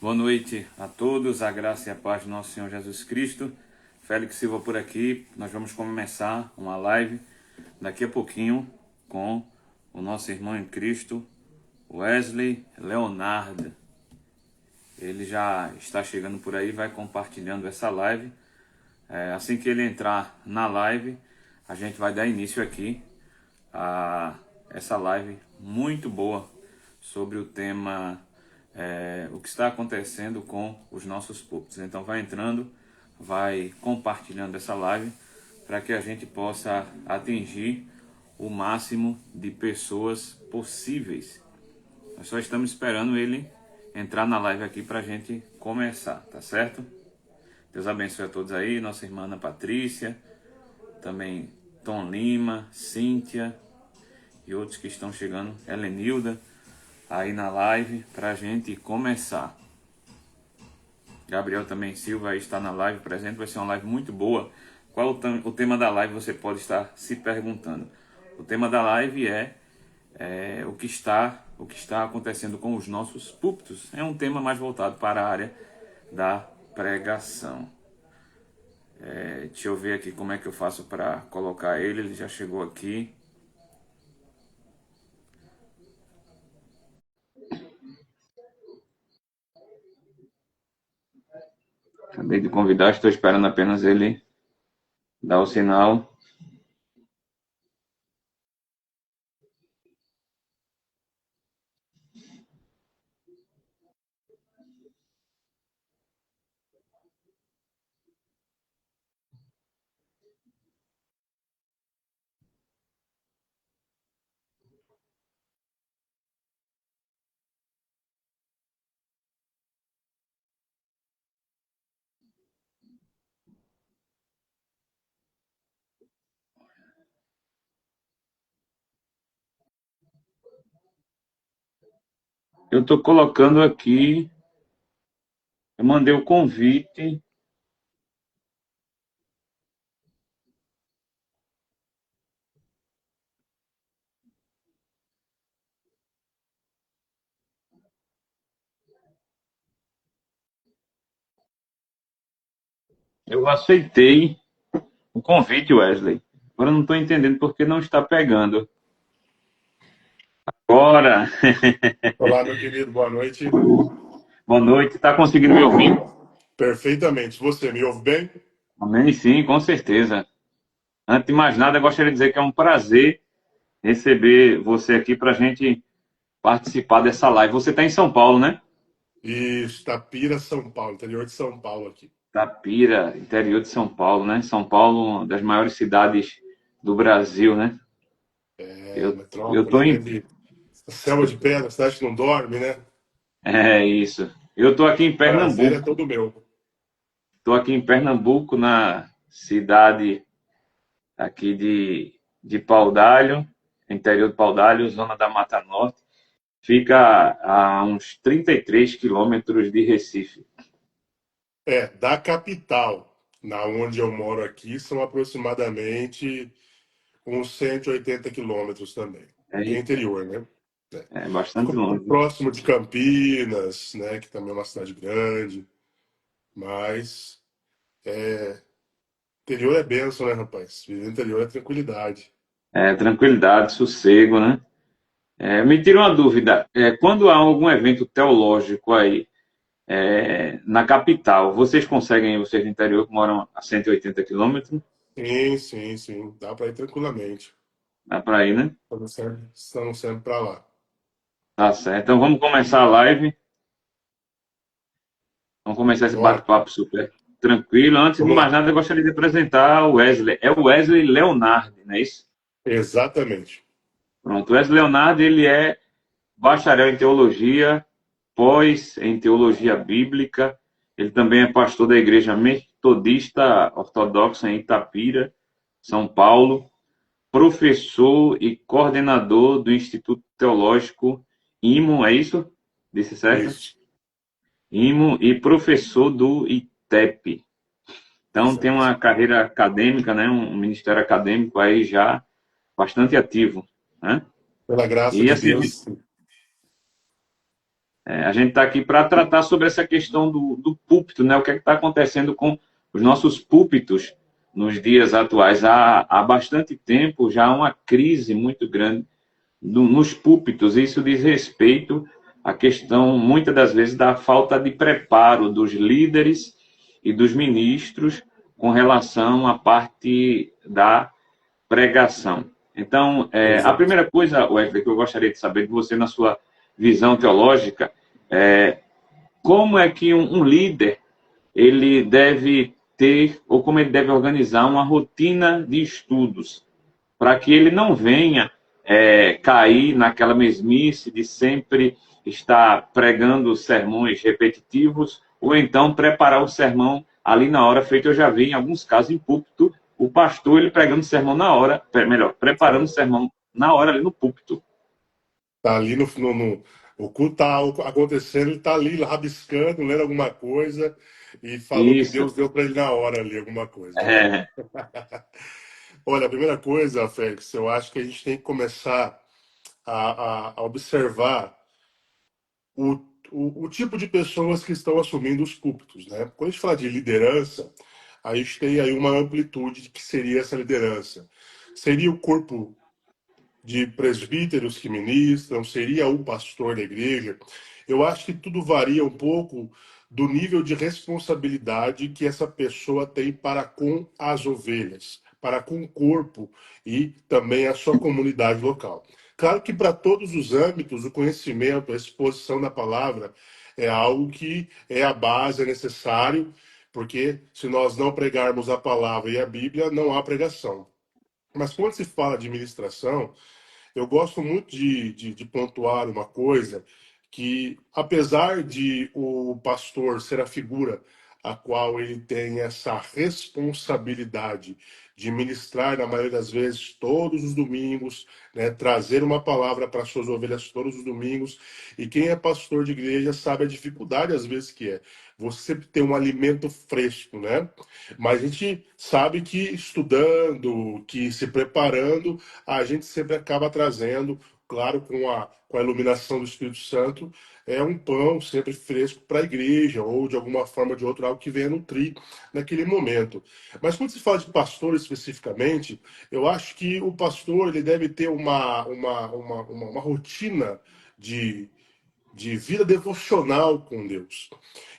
Boa noite a todos, a graça e a paz do nosso Senhor Jesus Cristo. Félix Silva por aqui. Nós vamos começar uma live daqui a pouquinho com o nosso irmão em Cristo, Wesley Leonardo. Ele já está chegando por aí, vai compartilhando essa live. Assim que ele entrar na live, a gente vai dar início aqui a essa live muito boa sobre o tema o que está acontecendo com os nossos púlpitos. Então vai entrando, vai compartilhando essa live para que a gente possa atingir o máximo de pessoas possíveis. Nós só estamos esperando ele entrar na live aqui para a gente começar, tá certo? Deus abençoe a todos aí, nossa irmã Ana Patrícia, também Tom Lima, Cíntia e outros que estão chegando, Helenilda, aí na live para a gente começar. Gabriel também Silva está na live presente, vai ser uma live muito boa. Qual o tema da live, você pode estar se perguntando. O tema da live é o que está acontecendo com os nossos púlpitos. É um tema mais voltado para a área da pregação. Deixa eu ver aqui como é que eu faço para colocar ele já chegou aqui. Acabei de convidar, estou esperando apenas ele dar o sinal. Eu estou colocando aqui, eu mandei o convite. Eu aceitei o convite, Wesley. Agora eu não estou entendendo porque não está pegando. Agora, Olá, meu querido, boa noite. boa noite, está conseguindo me ouvir? Perfeitamente. Você me ouve bem? Amém, sim, com certeza. Antes de mais nada, eu gostaria de dizer que é um prazer receber você aqui para a gente participar dessa live. Você está em São Paulo, né? Isso, Tapira, São Paulo, interior de São Paulo aqui. Tapira, interior de São Paulo, né? São Paulo, uma das maiores cidades do Brasil, né? É, Eu tô metrópole, né? em. De selva de pedra, cidade que não dorme, né? É isso. Eu tô aqui em Prazer é Pernambuco. todo meu. Tô aqui em Pernambuco, na cidade aqui de Paudalho, interior de Paudalho, zona da Mata Norte. Fica a uns 33 quilômetros de Recife. Da capital, na onde eu moro aqui, são aproximadamente uns 180 quilômetros também. Que é Eita, interior, né? É. é Fica bastante um pouco longe. próximo de Campinas, né? Que também é uma cidade grande, mas interior é bênção, né, rapaz? Viver no interior é tranquilidade. É, tranquilidade, sossego, né? Me tira uma dúvida. Quando há algum evento teológico aí, na capital, vocês do interior que moram a 180 quilômetros, Sim, sim, sim. Dá para ir tranquilamente. dá para ir, né? Estamos sempre para lá. Tá certo. Então vamos começar a live. Vamos começar esse Bora. bate-papo super tranquilo. Antes de Vamos mais lá. nada, eu gostaria de apresentar o Wesley. É o Wesley Leonardo, não é isso? Exatamente. Pronto. O Wesley Leonardo, ele é bacharel em teologia, pós em teologia bíblica. Ele também é pastor da Igreja Metodista Ortodoxa em Itapira, São Paulo. Professor e coordenador do Instituto Teológico IMO, é isso? Disse certo? Isso. IMO e professor do ITEP. Então tem Exato. uma carreira acadêmica, né, um ministério acadêmico aí já bastante ativo, né? Pela graça E de assim, Deus. A gente está aqui para tratar sobre essa questão do púlpito, né? O que é que está acontecendo com os nossos púlpitos nos dias atuais. Há bastante tempo já há uma crise muito grande nos púlpitos. Isso diz respeito à questão, muitas das vezes, da falta de preparo dos líderes e dos ministros com relação à parte da pregação. Então, a Exato. primeira coisa, Wesley, que eu gostaria de saber de você, na sua visão teológica, é como é que um líder ele deve ter, ou como ele deve organizar uma rotina de estudos, para que ele não venha cair naquela mesmice de sempre estar pregando sermões repetitivos, ou então preparar o sermão ali na hora, feito eu já vi em alguns casos em púlpito, o pastor ele pregando o sermão na hora, melhor, preparando o É. sermão na hora ali no púlpito. Tá ali o culto tá acontecendo, ele tá ali rabiscando, lendo alguma coisa e falou que Isso. Deus deu para ele na hora ali alguma coisa, né? É, Olha, a primeira coisa, Félix, eu acho que a gente tem que começar a observar o, o tipo de pessoas que estão assumindo os púlpitos, né? Quando a gente fala de liderança, a gente tem aí uma amplitude de que seria essa liderança. Seria o corpo de presbíteros que ministram, seria o pastor da igreja. Eu acho que tudo varia um pouco do nível de responsabilidade que essa pessoa tem para com as ovelhas, para com o corpo e também a sua comunidade local. Claro que para todos os âmbitos, o conhecimento, a exposição da palavra é algo que é a base, é necessário, porque se nós não pregarmos a palavra e a Bíblia, não há pregação. Mas quando se fala de ministração, eu gosto muito de pontuar uma coisa que, apesar de o pastor ser a figura a qual ele tem essa responsabilidade de ministrar, na maioria das vezes, todos os domingos, né, trazer uma palavra para suas ovelhas todos os domingos, e quem é pastor de igreja sabe a dificuldade, às vezes, que é você sempre ter um alimento fresco, né? Mas a gente sabe que estudando, que se preparando, a gente sempre acaba trazendo, claro, com a iluminação do Espírito Santo, é um pão sempre fresco para a igreja, ou de alguma forma ou de outra, algo que venha nutrir naquele momento. Mas quando se fala de pastor especificamente, eu acho que o pastor ele deve ter uma rotina de, de vida devocional com Deus.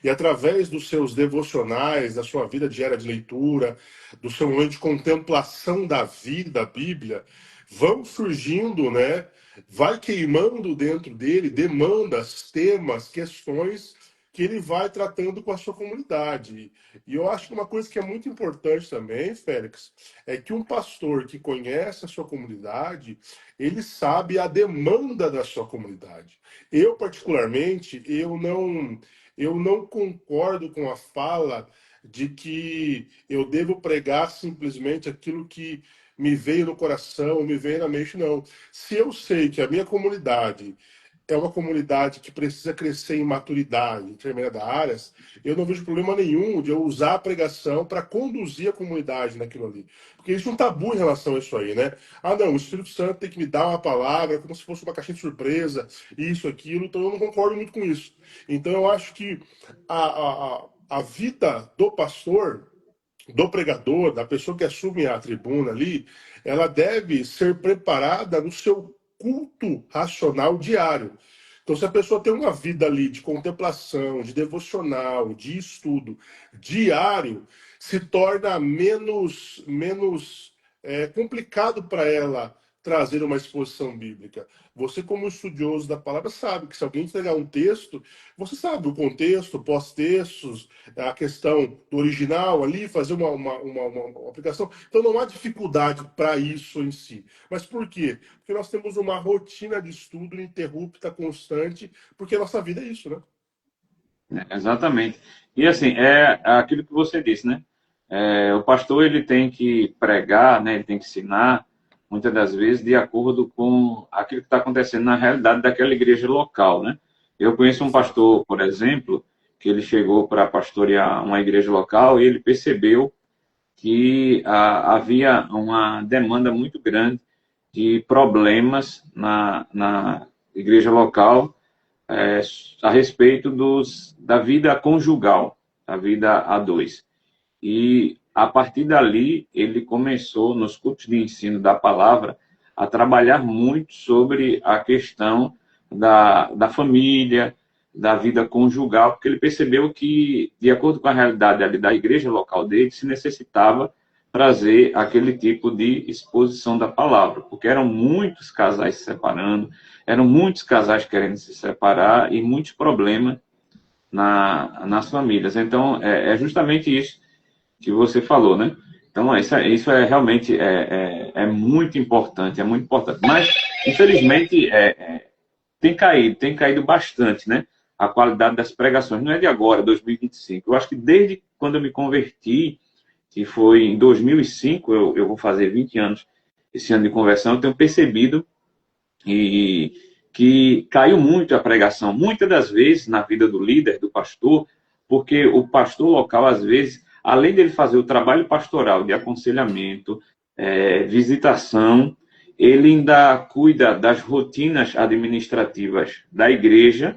E através dos seus devocionais, da sua vida diária de leitura, do seu momento de contemplação da vida, da Bíblia, vão surgindo, né? Vai queimando dentro dele demandas, temas, questões que ele vai tratando com a sua comunidade. E eu acho que uma coisa que é muito importante também, Félix, é que um pastor que conhece a sua comunidade, ele sabe a demanda da sua comunidade. Eu, particularmente, eu não concordo com a fala de que eu devo pregar simplesmente aquilo que me veio no coração, me veio na mente, não. Se eu sei que a minha comunidade é uma comunidade que precisa crescer em maturidade em determinadas áreas, eu não vejo problema nenhum de eu usar a pregação para conduzir a comunidade naquilo ali. Porque existe um tabu em relação a isso aí, né? Ah, não, o Espírito Santo tem que me dar uma palavra como se fosse uma caixinha de surpresa, isso, aquilo, então eu não concordo muito com isso. Então eu acho que a vida do pastor, do pregador, da pessoa que assume a tribuna ali, ela deve ser preparada no seu culto racional diário. Então, se a pessoa tem uma vida ali de contemplação, de devocional, de estudo diário, se torna menos complicado para ela trazer uma exposição bíblica. Você, como estudioso da palavra, sabe que se alguém entregar um texto, você sabe o contexto, pós-textos, a questão do original ali, fazer uma aplicação. Então não há dificuldade para isso em si. Mas por quê? Porque nós temos uma rotina de estudo ininterrupta, constante, porque a nossa vida é isso, né? exatamente. E assim, é aquilo que você disse, né? O pastor ele tem que pregar, né? Ele tem que ensinar, muitas das vezes, de acordo com aquilo que está acontecendo na realidade daquela igreja local, né? Eu conheço um Exato. pastor, por exemplo, que ele chegou para pastorear uma igreja local e ele percebeu que havia uma demanda muito grande de problemas na igreja local, é, a respeito da vida conjugal, da vida a dois. E a partir dali, ele começou, nos cultos de ensino da palavra, a trabalhar muito sobre a questão da família, da vida conjugal, porque ele percebeu que, de acordo com a realidade ali da igreja local dele, se necessitava trazer aquele tipo de exposição da palavra, porque eram muitos casais se separando, eram muitos casais querendo se separar e muitos problemas nas famílias. Então, é justamente isso que você falou, né? Então, isso é realmente é muito importante, é muito importante. Mas, infelizmente, tem caído bastante, né? A qualidade das pregações. Não é de agora, 2025. Eu acho que desde quando eu me converti, que foi em 2005, eu vou fazer 20 anos esse ano de conversão, eu tenho percebido e que caiu muito a pregação, muitas das vezes na vida do líder, do pastor, porque o pastor local, às vezes, além dele fazer o trabalho pastoral de aconselhamento, visitação, ele ainda cuida das rotinas administrativas da igreja.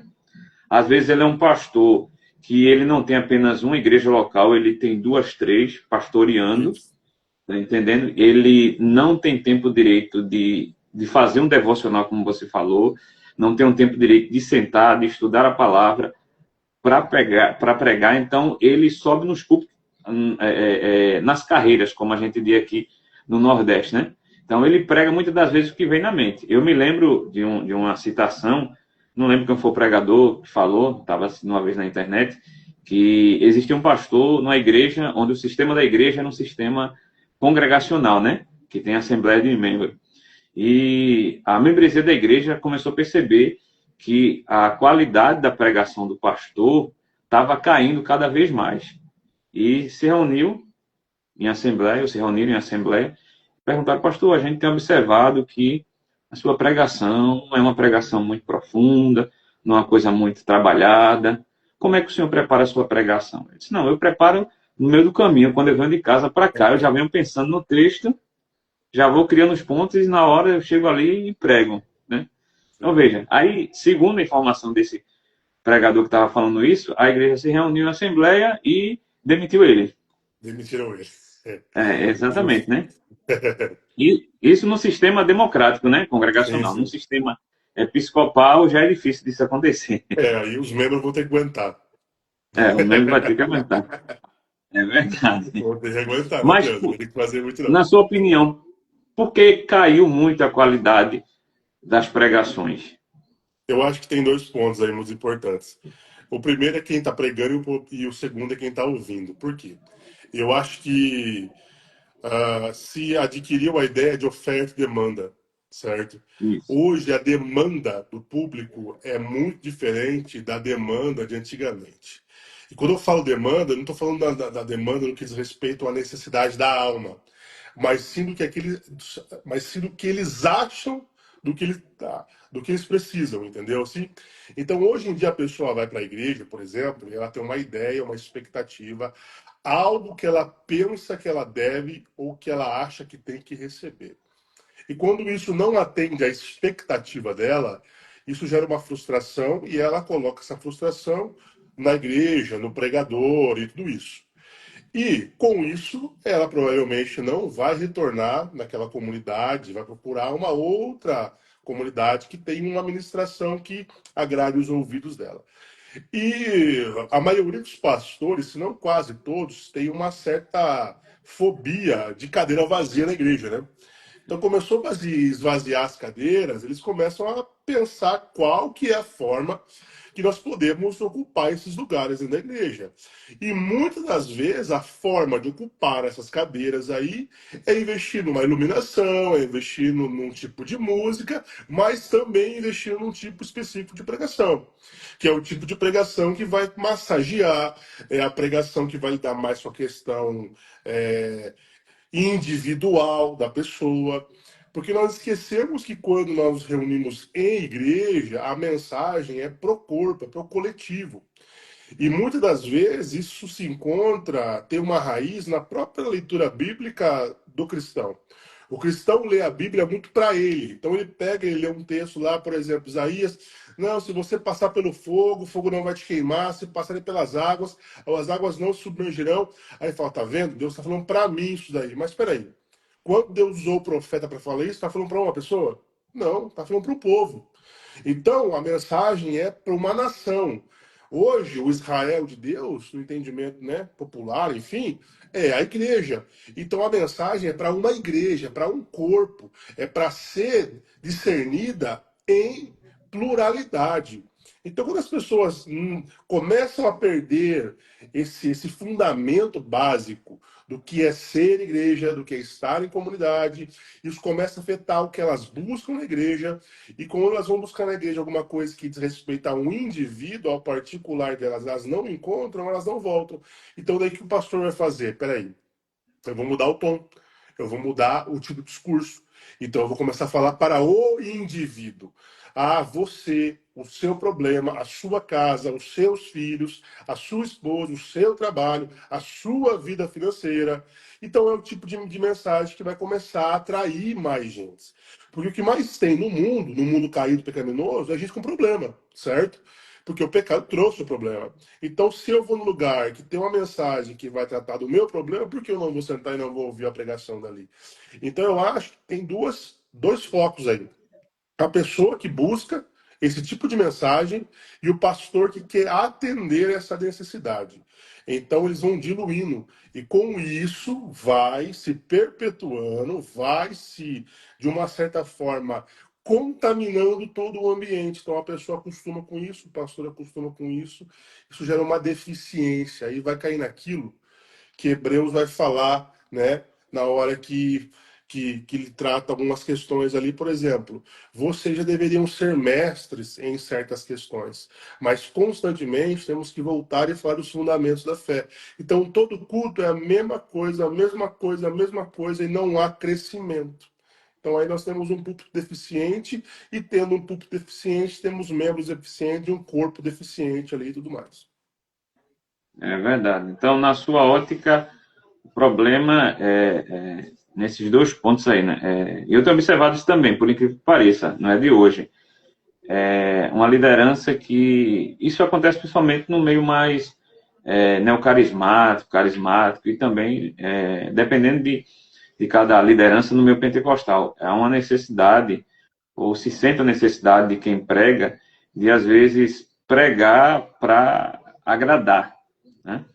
Às vezes ele é um pastor que ele não tem apenas uma igreja local, ele tem duas, três pastoreando, Isso. tá entendendo? Ele não tem tempo direito de fazer um devocional, como você falou, não tem um tempo direito de sentar, de estudar a palavra para pregar, então ele sobe nos púlpitos, nas carreiras, como a gente diz aqui no Nordeste, né? Então ele prega muitas das vezes o que vem na mente. Eu me lembro de uma citação, não lembro quem foi o pregador que falou, estava assistindo uma vez na internet, que existia um pastor numa igreja onde o sistema da igreja era um sistema congregacional, né? Que tem assembleia de membros. E a membresia da igreja começou a perceber que a qualidade da pregação do pastor estava caindo cada vez mais. E se reuniu em assembleia, ou se reuniram em assembleia, perguntaram, pastor, a gente tem observado que a sua pregação não é uma pregação muito profunda, não é uma coisa muito trabalhada. Como é que o senhor prepara a sua pregação? Ele disse, não, eu preparo no meio do caminho, quando eu venho de casa para cá, eu já venho pensando no texto, já vou criando os pontos e na hora eu chego ali e prego, né? Então veja, aí, segundo a informação desse pregador que estava falando isso, a igreja se reuniu em assembleia e demitiu ele. Demitiram ele. Exatamente, Justo. né? E isso no sistema democrático, né? Sim, Congregacional. No sim. sistema episcopal já é difícil disso acontecer. Aí os membros vão ter que aguentar. O membro vai ter que aguentar. É verdade. Vão ter que aguentar, não Mas, adianta, vai ter que fazer muito não. na sua opinião, por que caiu muito a qualidade das pregações? Eu acho que tem dois pontos aí muito importantes. O primeiro é quem está pregando e o segundo é quem está ouvindo. Por quê? Eu acho que se adquiriu a ideia de oferta e demanda, certo? Isso. Hoje a demanda do público é muito diferente da demanda de antigamente. E quando eu falo demanda, eu não estou falando da demanda no que diz respeito à necessidade da alma, mas sim mas sim do que eles acham do que eles precisam, entendeu? Assim, então hoje em dia a pessoa vai para a igreja, por exemplo, e ela tem uma ideia, uma expectativa, algo que ela pensa que ela deve ou que ela acha que tem que receber. E quando isso não atende à expectativa dela, isso gera uma frustração e ela coloca essa frustração na igreja, no pregador e tudo isso. E com isso, ela provavelmente não vai retornar naquela comunidade, vai procurar uma outra comunidade que tem uma administração que agrade os ouvidos dela. E a maioria dos pastores, se não quase todos, tem uma certa fobia de cadeira vazia na igreja, né? Então começou a esvaziar as cadeiras, eles começam a pensar qual que é a forma que nós podemos ocupar esses lugares dentro da igreja. E muitas das vezes a forma de ocupar essas cadeiras aí é investir numa iluminação, é investir num tipo de música, mas também investir num tipo específico de pregação, que é o tipo de pregação que vai massagear, é a pregação que vai lidar mais com a questão individual da pessoa. Porque nós esquecemos que quando nós nos reunimos em igreja, a mensagem é pro corpo, é pro coletivo. E muitas das vezes isso tem uma raiz na própria leitura bíblica do cristão. O cristão lê a Bíblia muito para ele. Então ele pega, ele lê um texto lá, por exemplo, Isaías. Não, se você passar pelo fogo, o fogo não vai te queimar. Se passar pelas águas, as águas não submergirão. Aí ele fala, tá vendo? Deus está falando para mim isso daí. Mas espera aí. Quando Deus usou o profeta para falar isso, está falando para uma pessoa? Não, está falando para o povo. Então, a mensagem é para uma nação. Hoje, o Israel de Deus, no entendimento, né, popular, enfim, é a igreja. Então, a mensagem é para uma igreja, para um corpo, é para ser discernida em pluralidade. Então, quando as pessoas começam a perder esse fundamento básico do que é ser igreja, do que é estar em comunidade, isso começa a afetar o que elas buscam na igreja, e quando elas vão buscar na igreja alguma coisa que diz respeito a um indivíduo, ao particular delas, elas não encontram, elas não voltam. Então, daí que o pastor vai fazer? Peraí, eu vou mudar o tom, eu vou mudar o tipo de discurso. Então, eu vou começar a falar para o indivíduo. Ah, você, o seu problema, a sua casa, os seus filhos, a sua esposa, o seu trabalho, a sua vida financeira. Então, é o tipo de mensagem que vai começar a atrair mais gente. Porque o que mais tem no mundo caído pecaminoso, é gente com problema, certo? Porque o pecado trouxe o problema. Então, se eu vou num lugar que tem uma mensagem que vai tratar do meu problema, por que eu não vou sentar e não vou ouvir a pregação dali? Então, eu acho que tem dois focos aí. A pessoa que busca esse tipo de mensagem e o pastor que quer atender essa necessidade. Então, eles vão diluindo. E com isso, vai se perpetuando, vai se, de uma certa forma, contaminando todo o ambiente. Então, a pessoa acostuma com isso, o pastor acostuma com isso. Isso gera uma deficiência. Aí vai cair naquilo que Hebreus vai falar, né, na hora que ele trata algumas questões ali, por exemplo, vocês já deveriam ser mestres em certas questões, mas constantemente temos que voltar e falar dos fundamentos da fé. Então, todo culto é a mesma coisa, a mesma coisa, a mesma coisa, e não há crescimento. Então, aí nós temos um púlpito deficiente, e tendo um púlpito deficiente, temos membros deficientes e um corpo deficiente ali e tudo mais. É verdade. Então, na sua ótica, o problema é nesses dois pontos aí, né? E eu tenho observado isso também, por incrível que pareça, não é de hoje. É uma liderança que... Isso acontece principalmente no meio mais neocarismático, carismático, e também, dependendo de cada liderança no meio pentecostal. Há uma necessidade, ou se sente a necessidade de quem prega, de às vezes pregar para agradar, né?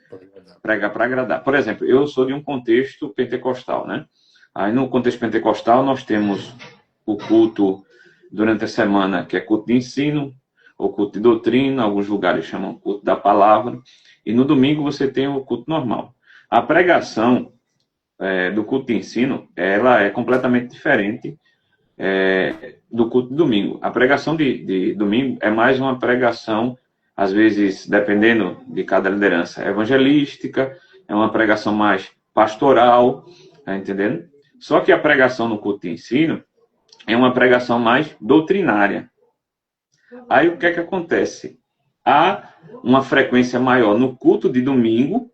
Pregar para agradar. Por exemplo, eu sou de um contexto pentecostal, né? Aí no contexto pentecostal nós temos o culto durante a semana, que é culto de ensino, ou culto de doutrina, alguns lugares chamam culto da palavra, e no domingo você tem o culto normal. A pregação do culto de ensino, ela é completamente diferente do culto de domingo. A pregação de domingo é mais uma pregação, às vezes, dependendo de cada liderança, evangelística, é uma pregação mais pastoral, tá entendendo? Só que a pregação no culto de ensino é uma pregação mais doutrinária. Aí o que é que acontece? Há uma frequência maior no culto de domingo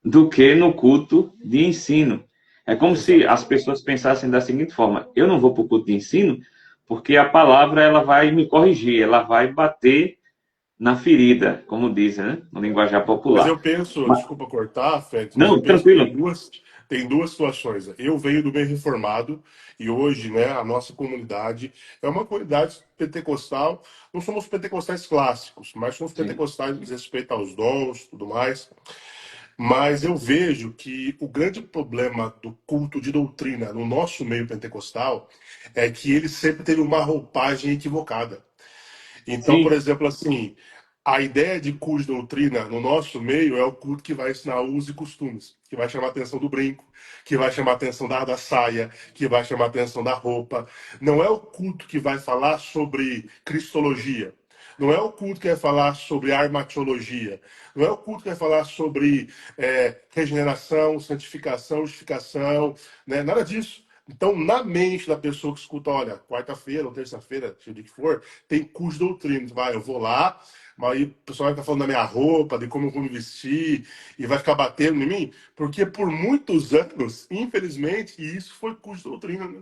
do que no culto de ensino. É como se as pessoas pensassem da seguinte forma: eu não vou para o culto de ensino porque a palavra ela vai me corrigir, ela vai bater na ferida, como dizem, né? No linguajar Mas popular. eu penso, Mas, desculpa cortar, Félix, mas eu não, penso que tranquilo. tem duas situações. Eu venho do meio reformado e hoje, né, a nossa comunidade é uma comunidade pentecostal. Não somos pentecostais clássicos, mas somos Sim, pentecostais no respeito aos dons, tudo mais. Mas eu vejo que o grande problema do culto de doutrina no nosso meio pentecostal é que ele sempre teve uma roupagem equivocada. Então, por sim, exemplo, assim, a ideia de culto de doutrina no nosso meio é o culto que vai ensinar usos e costumes, que vai chamar a atenção do brinco, que vai chamar a atenção da saia, que vai chamar a atenção da roupa. Não é o culto que vai falar sobre cristologia. Não é o culto que vai falar sobre armatiologia. Não é o culto que vai falar sobre regeneração, santificação, justificação, né? Nada disso. Então, na mente da pessoa que escuta, olha, quarta-feira ou terça-feira, seja o que for, tem curso de doutrina. Vai, eu vou lá, mas aí o pessoal vai ficar falando da minha roupa, de como eu vou me vestir, e vai ficar batendo em mim, porque por muitos anos, infelizmente, isso foi curso de doutrina, né?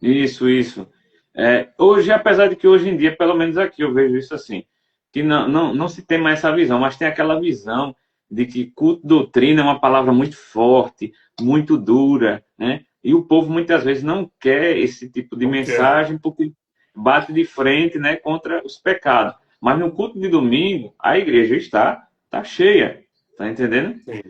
Isso, isso. Hoje, apesar de que hoje em dia, pelo menos aqui, eu vejo isso assim, que não se tem mais essa visão, mas tem aquela visão de que culto doutrina é uma palavra muito forte, muito dura, né? E o povo muitas vezes não quer esse tipo de Não quer. mensagem porque bate de frente, né, contra os pecados. Mas no culto de domingo, a igreja está cheia, tá entendendo? Sim.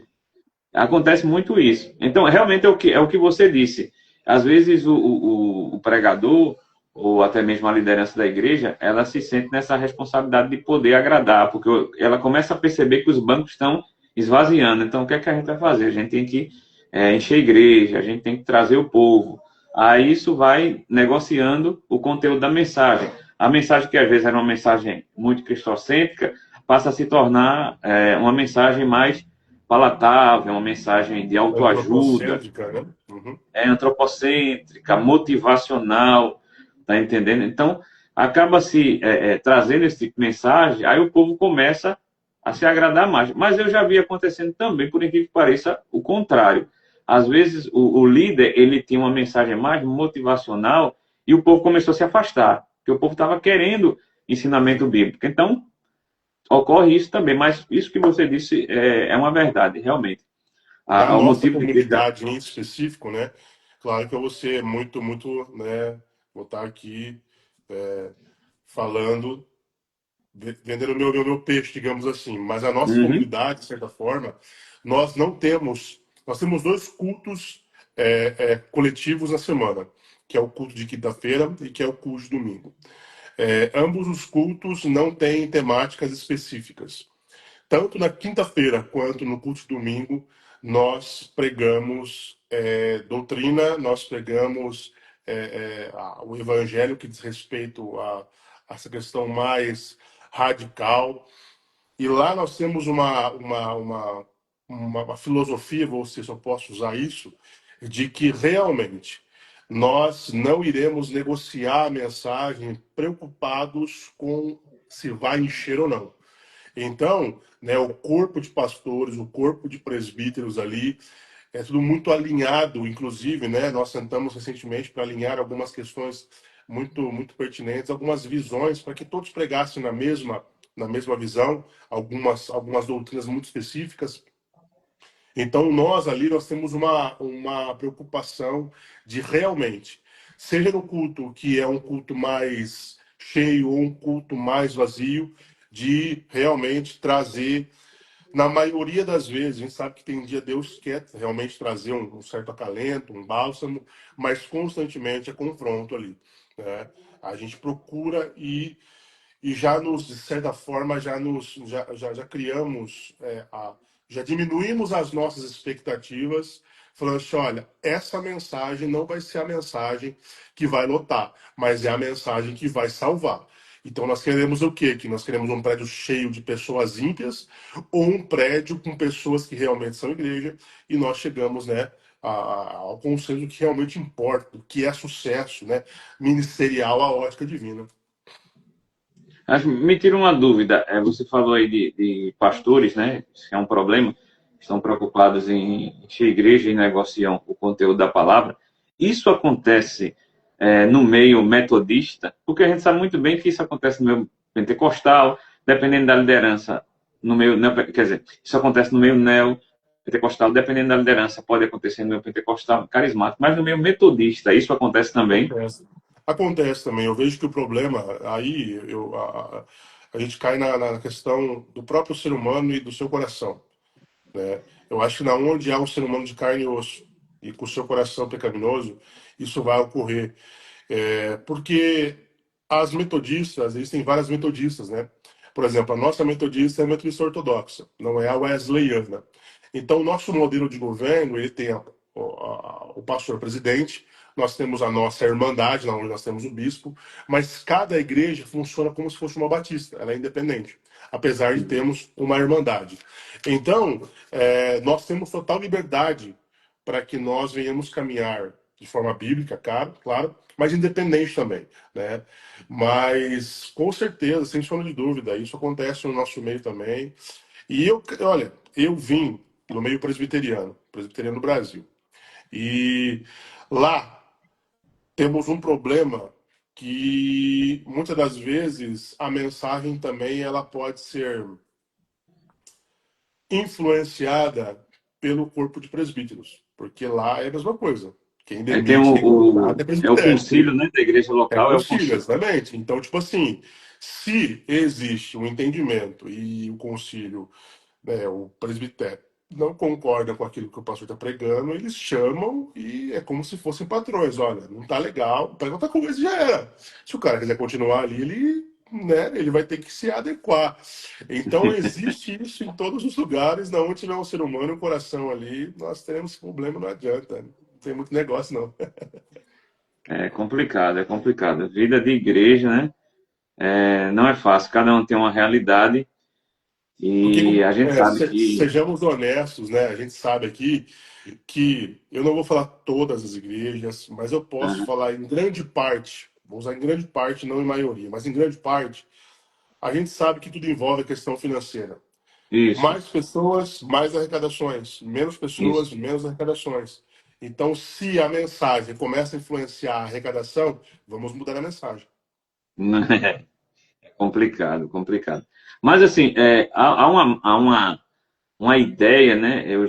Acontece muito isso. Então, realmente é o que você disse. Às vezes, o pregador, ou até mesmo a liderança da igreja, ela se sente nessa responsabilidade de poder agradar, porque ela começa a perceber que os bancos estão esvaziando. Então, o que é que a gente vai fazer? A gente tem que encher a igreja, a gente tem que trazer o povo. Aí isso vai negociando o conteúdo da mensagem. A mensagem que às vezes era uma mensagem muito cristocêntrica passa a se tornar uma mensagem mais palatável, uma mensagem de autoajuda, Antropocêntrica, né? Uhum. antropocêntrica, motivacional, tá entendendo? Então, acaba se trazendo esse tipo de mensagem, aí o povo começa a se agradar mais. Mas eu já vi acontecendo também, por incrível que pareça, o contrário. Às vezes, o líder, ele tinha uma mensagem mais motivacional e o povo começou a se afastar, porque o povo estava querendo ensinamento Sim. bíblico. Então, ocorre isso também, mas isso que você disse é uma verdade, realmente. Na O nossa motivo de Cristo. comunidade em específico, né? Claro que eu vou ser muito, muito, né? Vou estar aqui falando, vendendo meu peixe, digamos assim. Mas a nossa Uhum. comunidade, de certa forma, nós não temos. Nós temos dois cultos coletivos na semana, que é o culto de quinta-feira e que é o culto de domingo. Ambos os cultos não têm temáticas específicas. Tanto na quinta-feira quanto no culto de domingo, nós pregamos doutrina, nós pregamos o evangelho que diz respeito a essa questão mais radical. E lá nós temos uma filosofia, vou se eu posso usar isso, de que realmente nós não iremos negociar a mensagem preocupados com se vai encher ou não. Então, né, o corpo de pastores, o corpo de presbíteros ali, é tudo muito alinhado, inclusive, né, nós sentamos recentemente para alinhar algumas questões muito, muito pertinentes, algumas visões, para que todos pregassem na mesma visão, algumas doutrinas muito específicas. Então, nós ali, nós temos uma preocupação de realmente, seja no culto que é um culto mais cheio ou um culto mais vazio, de realmente trazer, na maioria das vezes, a gente sabe que tem dia Deus quer realmente trazer um certo acalento, um bálsamo, mas constantemente é confronto ali, né? A gente procura e já nos, de certa forma, já criamos, já diminuímos as nossas expectativas, falando assim, olha, essa mensagem não vai ser a mensagem que vai lotar, mas é a mensagem que vai salvar. Então nós queremos o quê? Que nós queremos um prédio cheio de pessoas ímpias ou um prédio com pessoas que realmente são igreja e nós chegamos, né, ao consenso que realmente importa, que é sucesso, né, ministerial à ótica divina. Me tira uma dúvida. Você falou aí de pastores, né? Isso é um problema. Estão preocupados em encher a igreja e negociam o conteúdo da palavra. Isso acontece no meio metodista, porque a gente sabe muito bem que isso acontece no meio pentecostal, dependendo da liderança. No meio, quer dizer, isso acontece no meio pentecostal, dependendo da liderança, pode acontecer no meio pentecostal, carismático, mas no meio metodista, isso acontece também. Acontece. Acontece também. Eu vejo que o problema aí a gente cai na questão do próprio ser humano e do seu coração, né? Eu acho que na onde há um ser humano de carne e osso e com o seu coração pecaminoso, isso vai ocorrer. Porque as metodistas, existem várias metodistas, né? Por exemplo, a nossa metodista é a metodista ortodoxa, não é a wesleyana. Então, o nosso modelo de governo, ele tem o pastor presidente, nós temos a nossa irmandade, onde nós temos o bispo, mas cada igreja funciona como se fosse uma batista, ela é independente, apesar de termos uma irmandade. Então, nós temos total liberdade para que nós venhamos caminhar de forma bíblica, claro, mas independente também, né? Mas com certeza, sem sombra de dúvida, isso acontece no nosso meio também. E olha, eu vim no meio presbiteriano do Brasil. E lá temos um problema que muitas das vezes a mensagem também ela pode ser influenciada pelo corpo de presbíteros, porque lá é a mesma coisa. Quem É, tem demite, quem contrata é é o presbitério. concílio, né, da igreja É local, é o concílio, concílio. exatamente. Então, tipo assim, se existe um entendimento e o concílio, né, o presbitério, não concorda com aquilo que o pastor está pregando, eles chamam e é como se fossem patrões. Olha, não tá legal, pega outra coisa e já era. Se o cara quiser continuar ali, ele vai ter que se adequar. Então, existe isso em todos os lugares, na onde tiver um ser humano, um coração ali, nós teremos esse problema, não adianta. Não tem muito negócio, não. É complicado, é complicado. A vida de igreja, né, não é fácil. Cada um tem uma realidade Porque, e a gente sabe que... sejamos honestos, né? A gente sabe aqui que eu não vou falar todas as igrejas, mas eu posso Aham, falar em grande parte, vou usar em grande parte, não em maioria, mas em grande parte, a gente sabe que tudo envolve a questão financeira. isso, Mais pessoas, mais arrecadações. Menos pessoas, isso. menos arrecadações. Então, se a mensagem começa a influenciar a arrecadação, vamos mudar a mensagem. É complicado, complicado. Mas assim, há uma ideia, né? Eu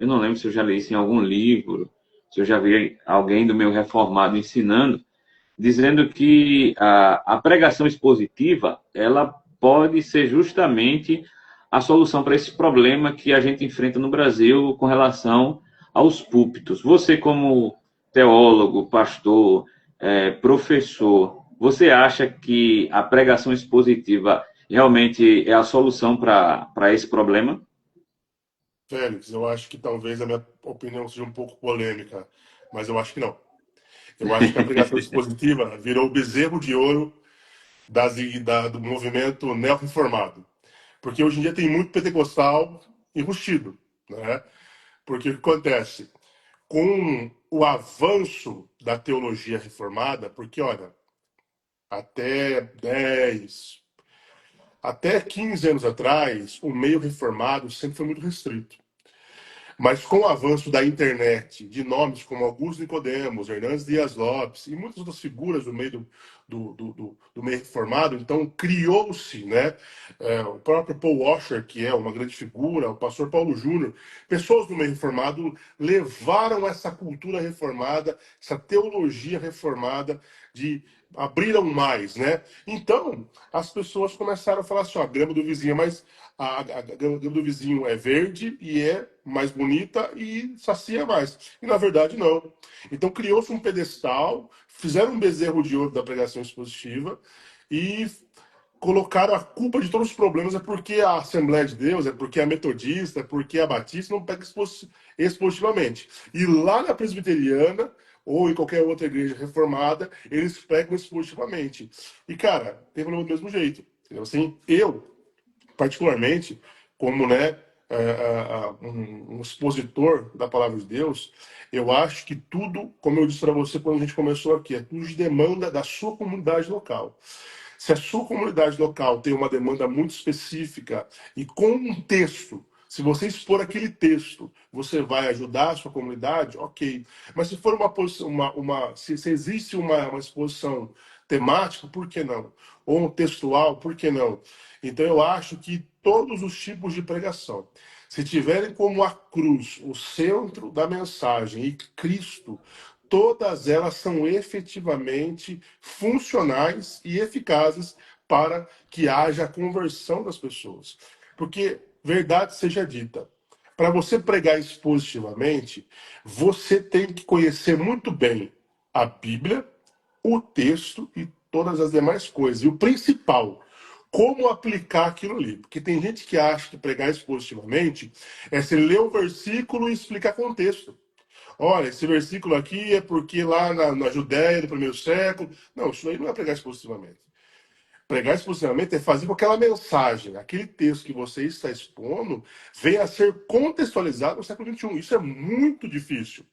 não lembro se eu já li isso em algum livro, se eu já vi alguém do meu reformado ensinando, dizendo que a pregação expositiva, ela pode ser justamente a solução para esse problema que a gente enfrenta no Brasil com relação aos púlpitos. Você, como teólogo, pastor, professor, você acha que a pregação expositiva realmente é a solução para esse problema? Félix, eu acho que talvez a minha opinião seja um pouco polêmica, mas eu acho que não. Eu acho que a pregação expositiva virou o bezerro de ouro do movimento neo-reformado. Porque hoje em dia tem muito pentecostal enrustido, né? Porque o que acontece? Com o avanço da teologia reformada, porque, olha, até 10, até 15 anos atrás, o meio reformado sempre foi muito restrito. Mas com o avanço da internet, de nomes como Augusto Nicodemos, Hernandes Dias Lopes e muitas outras figuras do meio do meio reformado, então criou-se, né, o próprio Paul Washer, que é uma grande figura, o pastor Paulo Júnior, pessoas do meio reformado levaram essa cultura reformada, essa teologia reformada de abriram mais, né? Então, as pessoas começaram a falar assim, ó, a grama do vizinho é mais a grama do vizinho é verde e é mais bonita e sacia mais. E na verdade não. Então criou-se um pedestal, fizeram um bezerro de ouro da pregação expositiva e colocaram a culpa de todos os problemas é porque a Assembleia de Deus, é porque a Metodista, é porque a Batista não pega expositivamente. E lá na Presbiteriana ou em qualquer outra igreja reformada, eles pregam expositivamente. E, cara, tem problema do mesmo jeito. Entendeu? Assim, eu particularmente, como um expositor da palavra de Deus, eu acho que tudo, como eu disse para você quando a gente começou aqui, é tudo de demanda da sua comunidade local. Se a sua comunidade local tem uma demanda muito específica e com um texto, se você expor aquele texto, você vai ajudar a sua comunidade, ok. Mas se for uma posição, se existe uma exposição temática, por que não? Ou um textual, por que não? Então eu acho que todos os tipos de pregação, se tiverem como a cruz o centro da mensagem e Cristo, todas elas são efetivamente funcionais e eficazes para que haja a conversão das pessoas. Porque, verdade seja dita, para você pregar expositivamente, você tem que conhecer muito bem a Bíblia, o texto e todas as demais coisas. E o principal, como aplicar aquilo ali. Porque tem gente que acha que pregar expositivamente é você ler o versículo e explicar contexto. Olha, esse versículo aqui é porque lá na Judéia, do primeiro século. Não, isso aí não é pregar expositivamente. Pregar expositivamente é fazer com que aquela mensagem, aquele texto que você está expondo, venha a ser contextualizado no século XXI. Isso é muito difícil.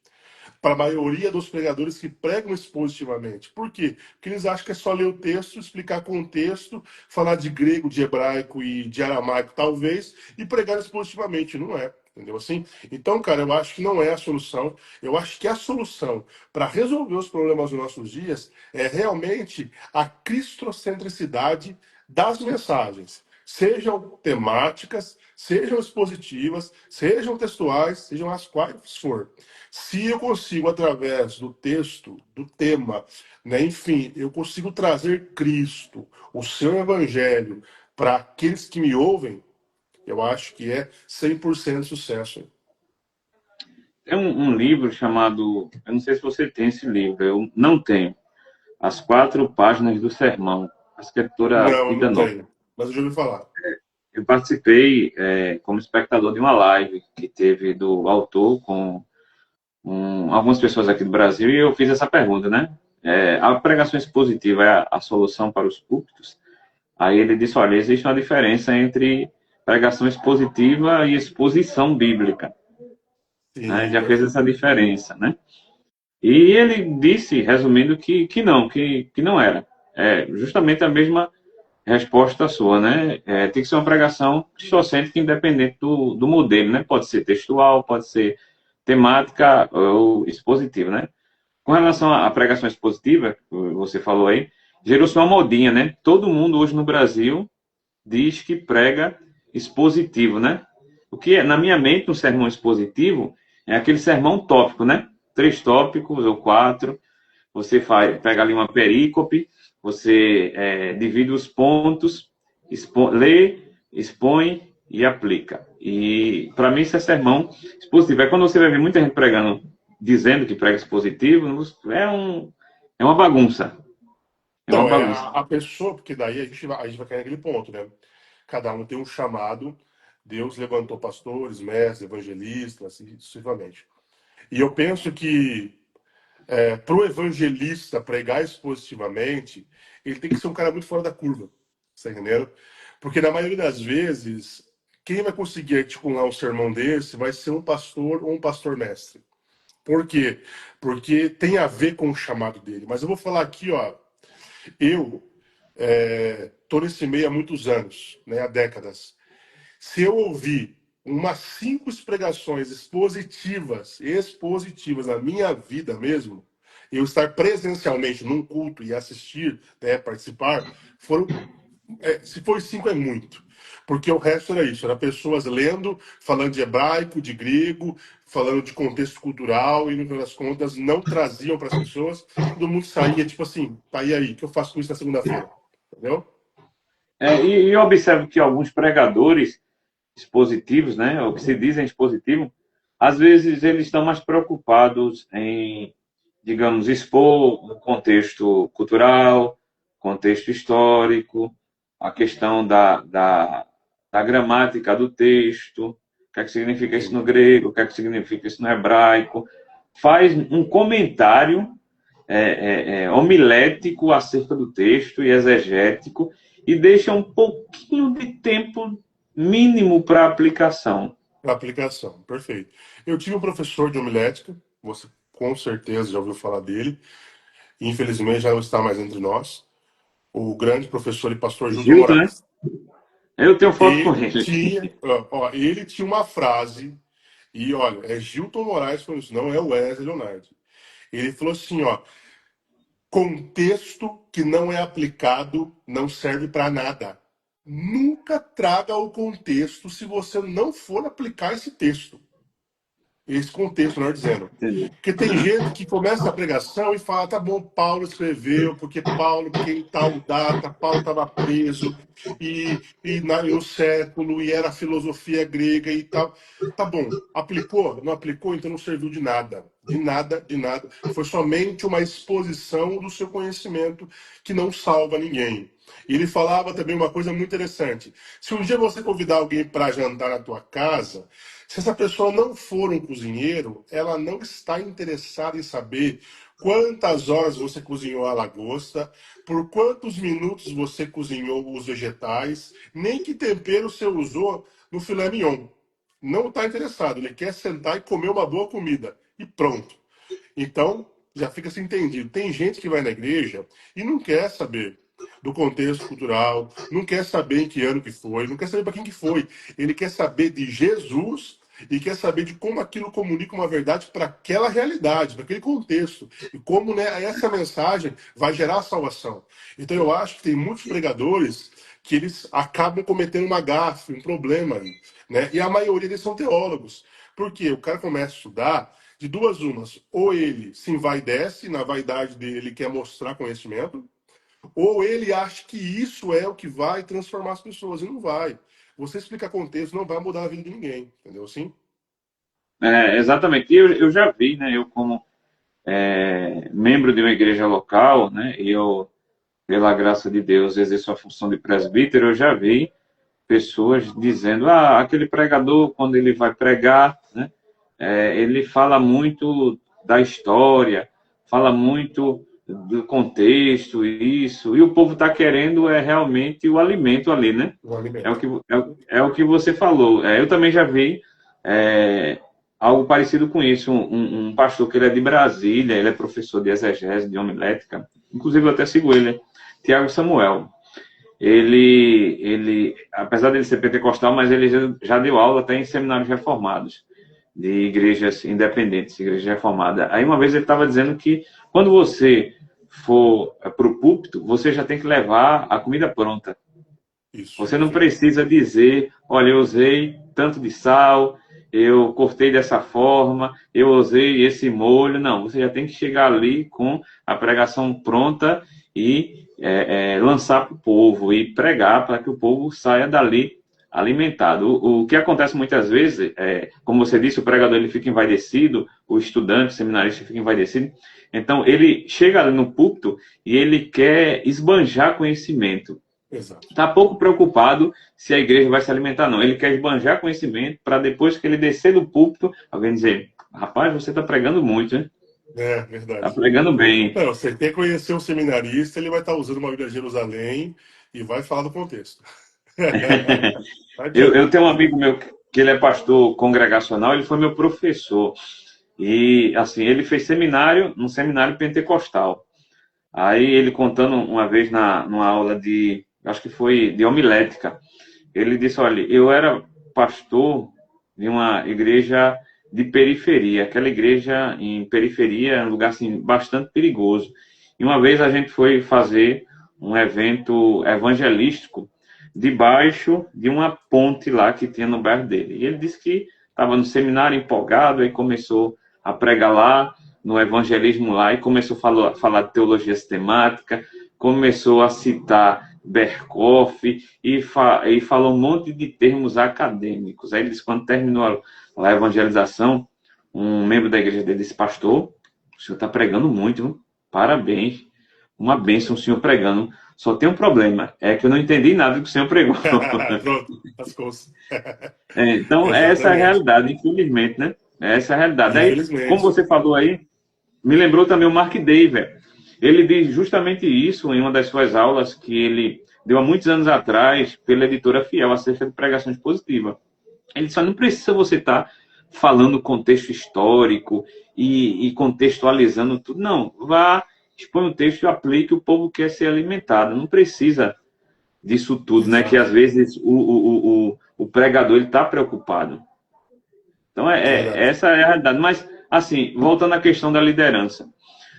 para a maioria dos pregadores que pregam expositivamente. Por quê? Porque eles acham que é só ler o texto, explicar contexto, falar de grego, de hebraico e de aramaico, talvez, e pregar expositivamente. Não é. Entendeu assim? Então, cara, eu acho que não é a solução. Eu acho que a solução para resolver os problemas dos nossos dias é realmente a cristocentricidade das mensagens. Sejam temáticas, sejam expositivas, sejam textuais, sejam as quais for. Se eu consigo, através do texto, do tema, né, enfim, eu consigo trazer Cristo, o seu evangelho, para aqueles que me ouvem, eu acho que é 100% sucesso. Tem um livro chamado, eu não sei se você tem esse livro, eu não tenho, As Quatro Páginas do Sermão, a escritora Não, Vida não Nova. tenho. Mas eu já ouvi falar. Eu participei como espectador de uma live que teve do autor com algumas pessoas aqui do Brasil e eu fiz essa pergunta, né? A pregação expositiva é a solução para os púlpitos? Aí ele disse, olha, existe uma diferença entre pregação expositiva e exposição bíblica. Né? Sim, Já fez essa perfeito. diferença, né? E ele disse, resumindo, que não era. É justamente a mesma resposta sua, né? Tem que ser uma pregação cristocêntrica independente do modelo, né? Pode ser textual, pode ser temática ou expositiva, né? Com relação à pregação expositiva, que você falou aí, gerou-se uma modinha, né? Todo mundo hoje no Brasil diz que prega expositivo, né? O que, na minha mente, um sermão expositivo é aquele sermão tópico, né? 3 tópicos ou 4, você pega ali uma perícope, você divide os pontos, lê, expõe e aplica. E, para mim, isso é sermão expositivo. É quando você vai ver muita gente pregando, dizendo que prega expositivo, é uma bagunça. É uma Não, é bagunça. a pessoa, porque daí a gente vai cair naquele ponto, né? Cada um tem um chamado, Deus levantou pastores, mestres, evangelistas, assim sucessivamente. E eu penso que para o evangelista pregar expositivamente, ele tem que ser um cara muito fora da curva, tá entendendo? Porque na maioria das vezes, quem vai conseguir articular um sermão desse vai ser um pastor ou um pastor mestre. Por quê? Porque tem a ver com o chamado dele. Mas eu vou falar aqui, ó, eu tô nesse meio há muitos anos, né, há décadas. Se eu ouvir umas 5 pregações expositivas na minha vida mesmo, eu estar presencialmente num culto e assistir, né, participar, foram, se for 5 é muito. Porque o resto era isso, era pessoas lendo, falando de hebraico, de grego, falando de contexto cultural e, no final das contas, não traziam para as pessoas. Todo mundo saía, tipo assim, tá aí, o que eu faço com isso na segunda-feira? Entendeu? E eu observo que alguns pregadores expositivos, né, o que se dizem expositivo, às vezes eles estão mais preocupados em, digamos, expor o contexto cultural, contexto histórico, a questão da gramática do texto, o que é que significa isso no Sim. grego, o que é que significa isso no hebraico, faz um comentário homilético acerca do texto e exegético e deixa um pouquinho de tempo mínimo para aplicação. A aplicação, perfeito. Eu tive um professor de homilética, você com certeza já ouviu falar dele, infelizmente já não está mais entre nós, o grande professor e pastor Gilton Gilton, né? Moraes. Eu tenho foto com Ele ele. tinha, ele tinha uma frase, e olha, é Gilton Moraes falando isso, não é o Wesley Leonardo. Ele falou assim, ó, contexto que não é aplicado não serve para nada. Nunca traga o contexto se você não for aplicar esse texto. Esse contexto, melhor dizendo. Entendeu? Porque tem gente que começa a pregação e fala, tá bom, Paulo escreveu, porque Paulo, porque em tal data, Paulo estava preso, e no século, e era filosofia grega e tal. Tá bom, aplicou? Não aplicou? Então não serviu de nada. De nada, de nada. Foi somente uma exposição do seu conhecimento que não salva ninguém. E ele falava também uma coisa muito interessante. Se um dia você convidar alguém para jantar na tua casa, se essa pessoa não for um cozinheiro, ela não está interessada em saber quantas horas você cozinhou a lagosta, por quantos minutos você cozinhou os vegetais, nem que tempero você usou no filé mignon. Não está interessado, ele quer sentar e comer uma boa comida. E pronto. Então, já fica assim entendido. Tem gente que vai na igreja e não quer saber do contexto cultural, não quer saber em que ano que foi, não quer saber para quem que foi. Ele quer saber de Jesus e quer saber de como aquilo comunica uma verdade para aquela realidade, para aquele contexto. E como, né, essa mensagem vai gerar a salvação. Então eu acho que tem muitos pregadores que eles acabam cometendo uma gafe, um problema ali, né? E a maioria deles são teólogos. Porque o cara começa a estudar de duas umas. Ou ele se envaidece, na vaidade dele ele quer mostrar conhecimento, ou ele acha que isso é o que vai transformar as pessoas, e não vai. Você explicar contexto não vai mudar a vida de ninguém, entendeu assim? Exatamente. E eu já vi, né? Eu como membro de uma igreja local, né? E eu, pela graça de Deus, exerço a função de presbítero, eu já vi pessoas dizendo, aquele pregador, quando ele vai pregar, né? Ele fala muito da história, fala muito do contexto, isso, e o povo está querendo realmente o alimento ali, né? O É o alimento. que, é o que você falou. Eu também já vi é, algo parecido com isso. Um pastor que ele é de Brasília, ele é professor de exegese, de homilética, inclusive eu até sigo ele, Tiago Samuel. Apesar de ele ser pentecostal, mas ele já deu aula até em seminários reformados, de igrejas independentes, igreja reformada. Aí uma vez ele estava dizendo que quando você for para o púlpito, você já tem que levar a comida pronta. Isso, Você não perfeito. precisa dizer, olha, eu usei tanto de sal, eu cortei dessa forma, eu usei esse molho. Não, você já tem que chegar ali com a pregação pronta e lançar para o povo e pregar para que o povo saia dali alimentado. O que acontece muitas vezes, como você disse, o pregador ele fica envaidecido, o estudante, o seminarista fica envaidecido. Então, ele chega ali no púlpito e ele quer esbanjar conhecimento. Exato. Está pouco preocupado se a igreja vai se alimentar, não. Ele quer esbanjar conhecimento para depois que ele descer do púlpito, alguém dizer, rapaz, você está pregando muito, hein? É, Está verdade. pregando bem. Não, você quer conhecer um seminarista, ele vai estar usando uma Bíblia de Jerusalém e vai falar do contexto. Não Eu adianta. tenho um amigo meu que ele é pastor congregacional, ele foi meu professor. E, assim, ele fez seminário, num seminário pentecostal. Aí ele contando uma vez numa aula acho que foi de homilética, ele disse, olha, eu era pastor de uma igreja de periferia. Aquela igreja em periferia é um lugar assim, bastante perigoso. E uma vez a gente foi fazer um evento evangelístico debaixo de uma ponte lá que tinha no bairro dele. E ele disse que estava no seminário empolgado e começou a pregar lá, no evangelismo lá, e começou a falar de teologia sistemática, começou a citar Berkoff e falou um monte de termos acadêmicos. Aí ele disse, quando terminou a evangelização, um membro da igreja dele disse, pastor, o senhor está pregando muito, viu? Parabéns, uma bênção o senhor pregando. Só tem um problema, é que eu não entendi nada do que o senhor pregou. Pronto, as coisas. Então, essa é a Exatamente. realidade, infelizmente, né? Essa é a realidade. Aí, como Infelizmente. você falou aí, me lembrou também o Mark Dever. Ele diz justamente isso em uma das suas aulas que ele deu há muitos anos atrás pela editora Fiel acerca de pregações positivas. Ele só não precisa você estar falando contexto histórico e contextualizando tudo. Não, vá, expõe o texto e aplique, o povo quer ser alimentado. Não precisa disso tudo, né? Que às Exato. vezes o pregador ele está preocupado. Então, Verdade. essa é a realidade. Mas, assim, voltando à questão da liderança.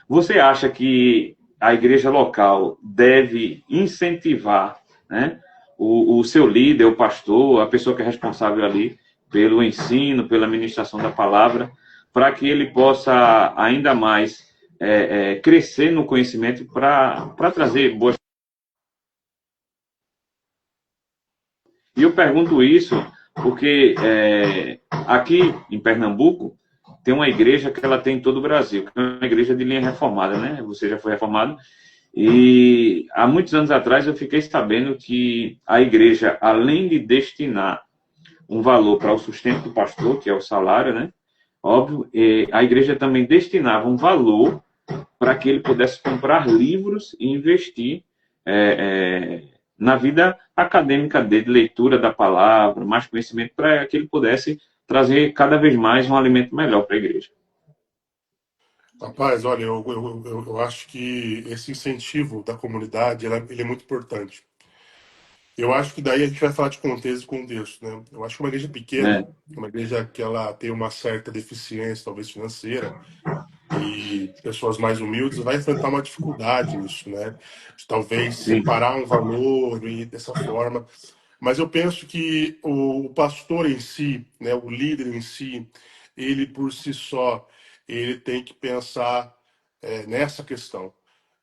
Você acha que a igreja local deve incentivar, né, o seu líder, o pastor, a pessoa que é responsável ali pelo ensino, pela ministração da palavra, para que ele possa ainda mais crescer no conhecimento para trazer boas. E eu pergunto isso porque aqui em Pernambuco tem uma igreja que ela tem em todo o Brasil, que é uma igreja de linha reformada, né? Você já foi reformado. E há muitos anos atrás eu fiquei sabendo que a igreja, além de destinar um valor para o sustento do pastor, que é o salário, né? Óbvio, a igreja também destinava um valor para que ele pudesse comprar livros e investir na vida acadêmica dele, leitura da palavra, mais conhecimento, para que ele pudesse trazer cada vez mais um alimento melhor para a igreja. Rapaz, olha, eu acho que esse incentivo da comunidade, ele é muito importante. Eu acho que daí a gente vai falar de contexto e contexto, né? Eu acho que uma igreja pequena, Né? uma igreja que ela tem uma certa deficiência, talvez financeira, e pessoas mais humildes vai enfrentar uma dificuldade nisso, né? De talvez Sim, separar um valor e dessa forma. Mas eu penso que o pastor em si, né, o líder em si, ele por si só, ele tem que pensar nessa questão.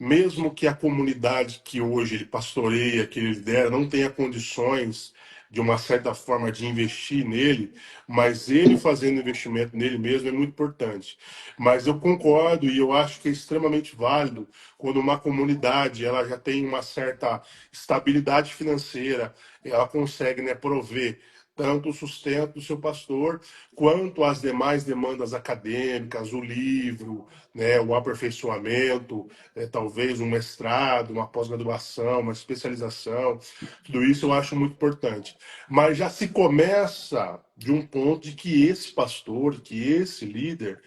Mesmo que a comunidade que hoje ele pastoreia, que ele lidera, não tenha condições de uma certa forma de investir nele, mas ele fazendo investimento nele mesmo é muito importante. Mas eu concordo e eu acho que é extremamente válido quando uma comunidade ela já tem uma certa estabilidade financeira, ela consegue, né, prover tanto o sustento do seu pastor, quanto as demais demandas acadêmicas, o livro, né, o aperfeiçoamento, talvez um mestrado, uma pós-graduação, uma especialização, tudo isso eu acho muito importante. Mas já se começa de um ponto de que esse pastor, que esse líder,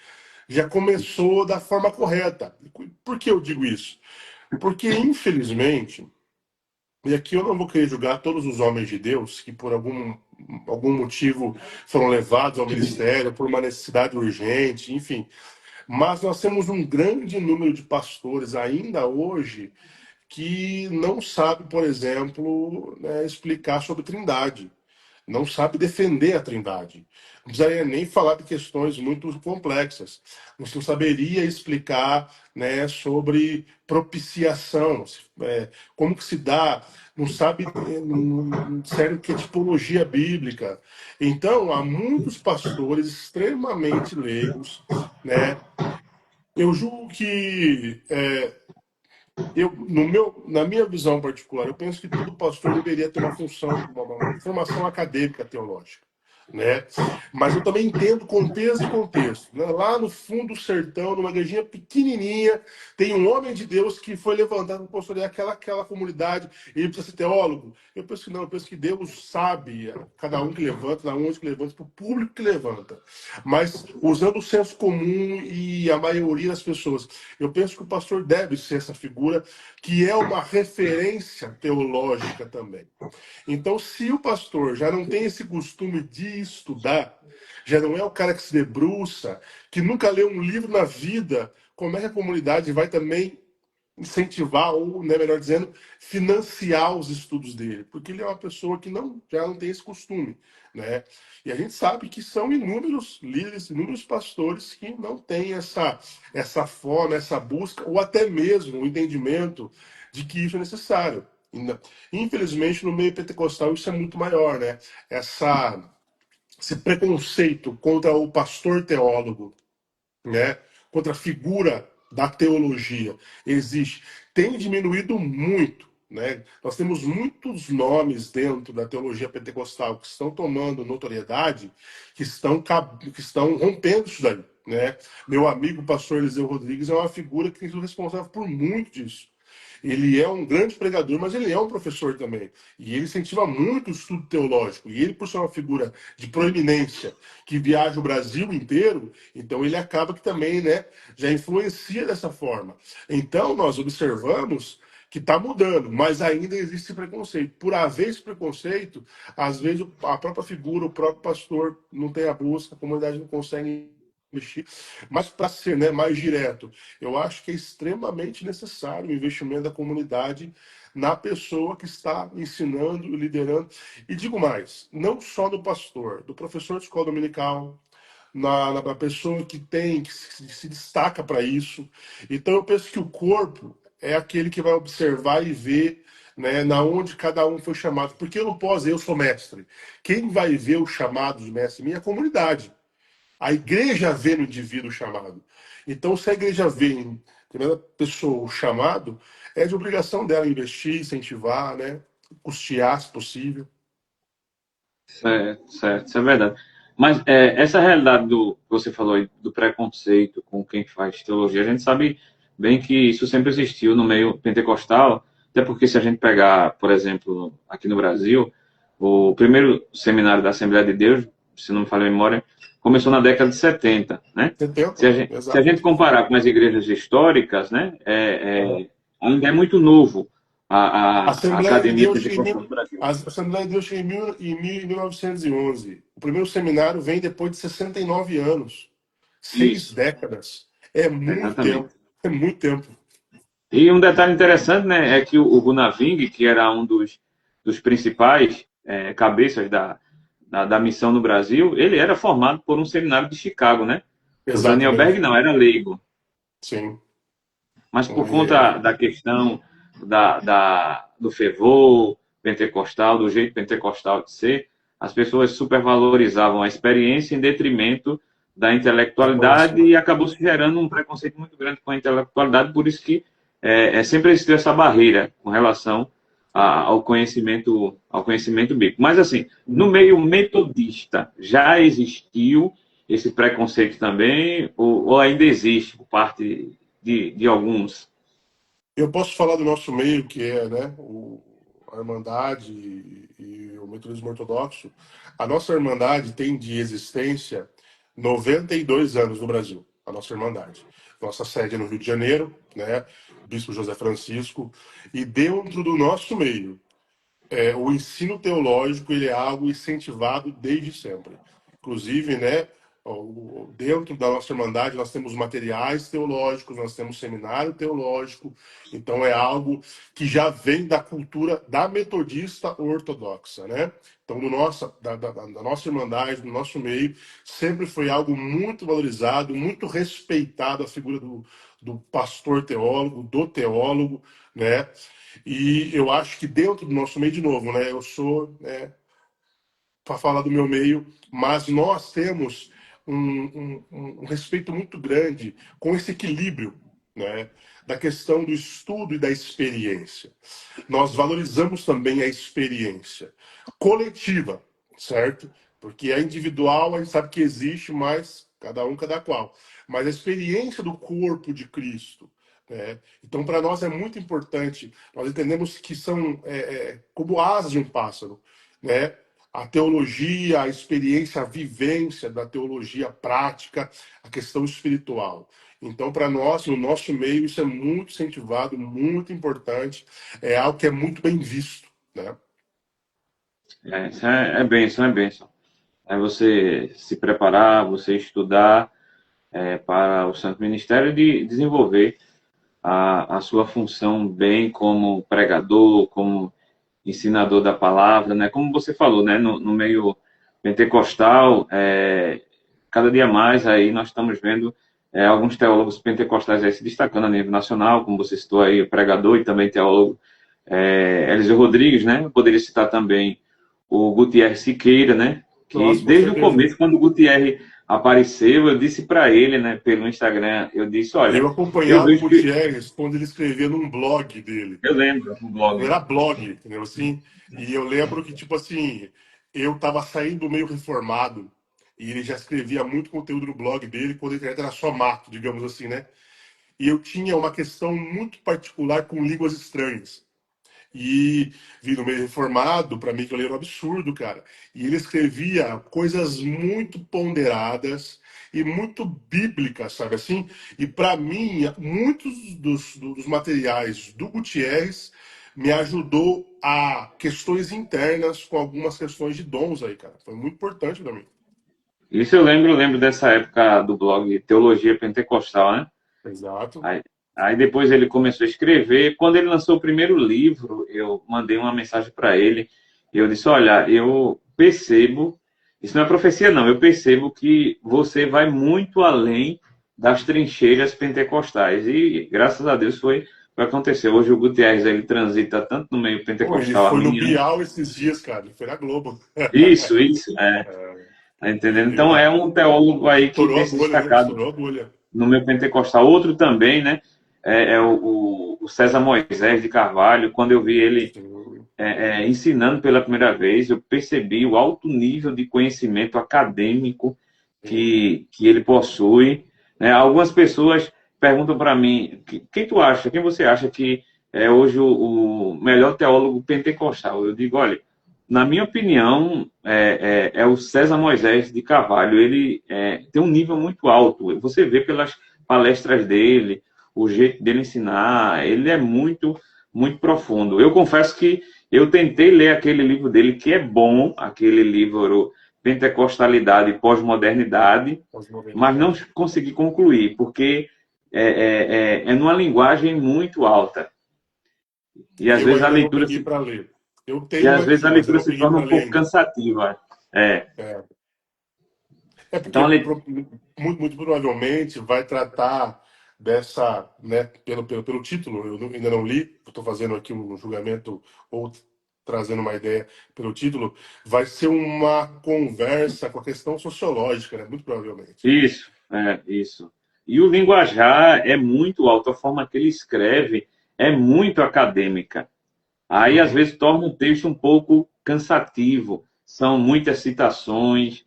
já começou da forma correta. Por que eu digo isso? Porque, infelizmente, e aqui eu não vou querer julgar todos os homens de Deus que, por algum motivo, foram levados ao ministério, por uma necessidade urgente, enfim. Mas nós temos um grande número de pastores ainda hoje que não sabe, por exemplo, né, explicar sobre Trindade, não sabe defender a Trindade. Não precisaria nem falar de questões muito complexas. Não saberia explicar, né, sobre propiciação, como que se dá, não sabe, sério, que é tipologia bíblica. Então, há muitos pastores extremamente leigos, né? Eu julgo que na minha visão particular, eu penso que todo pastor deveria ter uma função, uma formação acadêmica teológica, né? Mas eu também entendo contexto e contexto, né? Lá no fundo do sertão, numa igrejinha pequenininha, tem um homem de Deus que foi levantado para pastorear aquela comunidade e ele precisa ser teólogo. Eu penso que não, eu penso que Deus sabe cada um que levanta, na onde que levanta, para o público que levanta. Mas usando o senso comum e a maioria das pessoas. Eu penso que o pastor deve ser essa figura que é uma referência teológica também. Então, se o pastor já não tem esse costume de estudar, já não é o cara que se debruça, que nunca leu um livro na vida, como é que a comunidade vai também incentivar, ou, né, melhor dizendo, financiar os estudos dele? Porque ele é uma pessoa que já não tem esse costume, né? E a gente sabe que são inúmeros líderes, inúmeros pastores que não têm essa fome, essa busca, ou até mesmo o entendimento de que isso é necessário. Infelizmente, no meio pentecostal, isso é muito maior, né? Esse preconceito contra o pastor teólogo, né? Contra a figura da teologia existe. Tem diminuído muito, né? Nós temos muitos nomes dentro da teologia pentecostal que estão tomando notoriedade, que estão rompendo isso daí, né? Meu amigo, o pastor Eliseu Rodrigues, é uma figura que tem sido responsável por muito disso. Ele é um grande pregador, mas ele é um professor também. E ele incentiva muito o estudo teológico. E ele, por ser uma figura de proeminência, que viaja o Brasil inteiro, então ele acaba que também, né, já influencia dessa forma. Então nós observamos que está mudando, mas ainda existe preconceito. Por haver esse preconceito, às vezes a própria figura, o próprio pastor não tem a busca, a comunidade não consegue investir. Mas para ser, né, mais direto, eu acho que é extremamente necessário o investimento da comunidade na pessoa que está ensinando, liderando. E digo mais, não só do pastor, do professor de escola dominical, na pessoa que se destaca para isso. Então eu penso que o corpo é aquele que vai observar e ver, né, na onde cada um foi chamado. Porque eu não posso, eu sou mestre. Quem vai ver o chamado de mestre minha é a comunidade. A igreja vê no indivíduo o chamado. Então, se a igreja vê em primeira pessoa o chamado, é de obrigação dela investir, incentivar, né? Custear, se possível. certo, certo, isso é verdade. Mas essa realidade do que você falou aí, do preconceito com quem faz teologia, a gente sabe bem que isso sempre existiu no meio pentecostal, até porque se a gente pegar, por exemplo, aqui no Brasil, o primeiro seminário da Assembleia de Deus se não me falha a memória, começou na década de 70, né? 70, Se a exato. gente comparar com as igrejas históricas, né, Aham. ainda é muito novo A a Assembleia de Academia Deus chega Pentecostal do Brasil. a Assembleia de Deus chega em 1911. O primeiro seminário vem depois de 69 anos. 6 Isso, décadas. É muito tempo. exatamente. É muito tempo. E um detalhe interessante, né, é que o Gunaving, que era um dos principais cabeças da missão no Brasil, ele era formado por um seminário de Chicago, né? O Daniel Berg Exatamente. não, era leigo. Sim. Mas por conta Ele, da questão do fervor pentecostal, do jeito pentecostal de ser, as pessoas supervalorizavam a experiência em detrimento da da intelectualidade conhecimento. e acabou se gerando um preconceito muito grande com a intelectualidade, por isso que sempre existiu essa barreira com relação ao conhecimento bíblico. Mas, assim, no meio metodista, já existiu esse preconceito também, ou ainda existe por parte de alguns? Eu posso falar do nosso meio, que é, né, a Irmandade e o Metodismo Ortodoxo. A nossa Irmandade tem de existência 92 anos no Brasil, a nossa Irmandade. Nossa sede é no Rio de Janeiro, né, Bispo José Francisco, e dentro do nosso meio, o ensino teológico ele é algo incentivado desde sempre. Inclusive, né, dentro da nossa Irmandade, nós temos materiais teológicos, nós temos seminário teológico, então é algo que já vem da cultura da metodista ortodoxa, né? Então, da nossa Irmandade, do nosso meio, sempre foi algo muito valorizado, muito respeitado a figura do pastor teólogo, do teólogo, né? E eu acho que dentro do nosso meio, de novo, né? Eu sou, para falar do meu meio, mas nós temos um respeito muito grande com esse equilíbrio, né? Da questão do estudo e da experiência. Nós valorizamos também a experiência coletiva, certo? Porque a individual a gente sabe que existe, mas cada um, cada qual. Mas a experiência do corpo de Cristo, né? Então, para nós é muito importante. Nós entendemos que são como asas de um pássaro, né? A teologia, a experiência, a vivência da teologia prática, a questão espiritual. Então, para nós, no nosso meio, isso é muito incentivado, muito importante, é algo que é muito bem visto, né? Isso é bênção, é bênção. É você se preparar, você estudar para o Santo Ministério de desenvolver a sua função bem como pregador, como ensinador da palavra, né? Como você falou, né? No meio pentecostal, cada dia mais aí nós estamos vendo alguns teólogos pentecostais aí se destacando a nível nacional, como você citou aí, o pregador e também teólogo Eliseu Rodrigues, né? Eu poderia citar também o Gutierre Siqueira, né? Que Nossa, com desde o certeza. começo, quando o Gutierre apareceu, eu disse para ele, né, pelo Instagram, eu disse, Eu olha, eu acompanhava o vejo que Gutierrez quando ele escrevia num blog dele. eu lembro o Quando blog. era blog, entendeu assim? E eu lembro que, tipo assim, eu tava saindo meio reformado e ele já escrevia muito conteúdo no blog dele quando a internet era só mato, digamos assim, né? E eu tinha uma questão muito particular com línguas estranhas. E vindo meio reformado, para mim que eu era um absurdo, cara. E ele escrevia coisas muito ponderadas e muito bíblicas, sabe assim? E para mim, muitos dos materiais do Gutierrez me ajudou a questões internas com algumas questões de dons aí, cara. Foi muito importante para mim. Isso eu lembro dessa época do blog Teologia Pentecostal, né? Exato. Aí, aí depois ele começou a escrever. Quando ele lançou o primeiro livro, eu mandei uma mensagem para ele. E eu disse: olha, eu percebo, isso não é profecia, não, eu percebo que você vai muito além das trincheiras pentecostais. E graças a Deus foi o que aconteceu. Hoje o Gutierrez ele transita tanto no meio Pô, ele pentecostal foi no arminiano. Bial esses dias, cara. Ele foi na Globo. Isso, É, tá entendendo? ele Então é um teólogo aí que estourou a tem se bolha, né? destacado Estourou a bolha. no meu pentecostal. Outro também, né? É o César Moisés de Carvalho. Quando eu vi ele Sim. ensinando pela primeira vez, eu percebi o alto nível de conhecimento acadêmico Sim. que ele possui. Né? Algumas pessoas perguntam para mim, quem tu acha, quem você acha que é hoje o melhor teólogo pentecostal? Eu digo, olha, na minha opinião, é o César Moisés de Carvalho. Ele tem um nível muito alto. Você vê pelas palestras dele, o jeito dele ensinar, ele é muito, muito profundo. Eu confesso que eu tentei ler aquele livro dele, que é bom, aquele livro Pentecostalidade e Pós-Modernidade, mas não Pós-modernidade. consegui concluir, porque é numa linguagem muito alta. E às Eu vezes a ainda não leitura peguei se para ler. Eu E tenho às vezes aqui, a mas eu leitura não se peguei torna para um ler pouco ainda. cansativa. É. É Então, porque muito, muito provavelmente vai tratar dessa, né, pelo título, ainda não li, estou fazendo aqui um julgamento ou trazendo uma ideia pelo título, vai ser uma conversa com a questão sociológica, né, muito provavelmente. isso. E o linguajar é muito alto, a forma que ele escreve é muito acadêmica. Aí, às Uhum. vezes, torna um texto um pouco cansativo. São muitas citações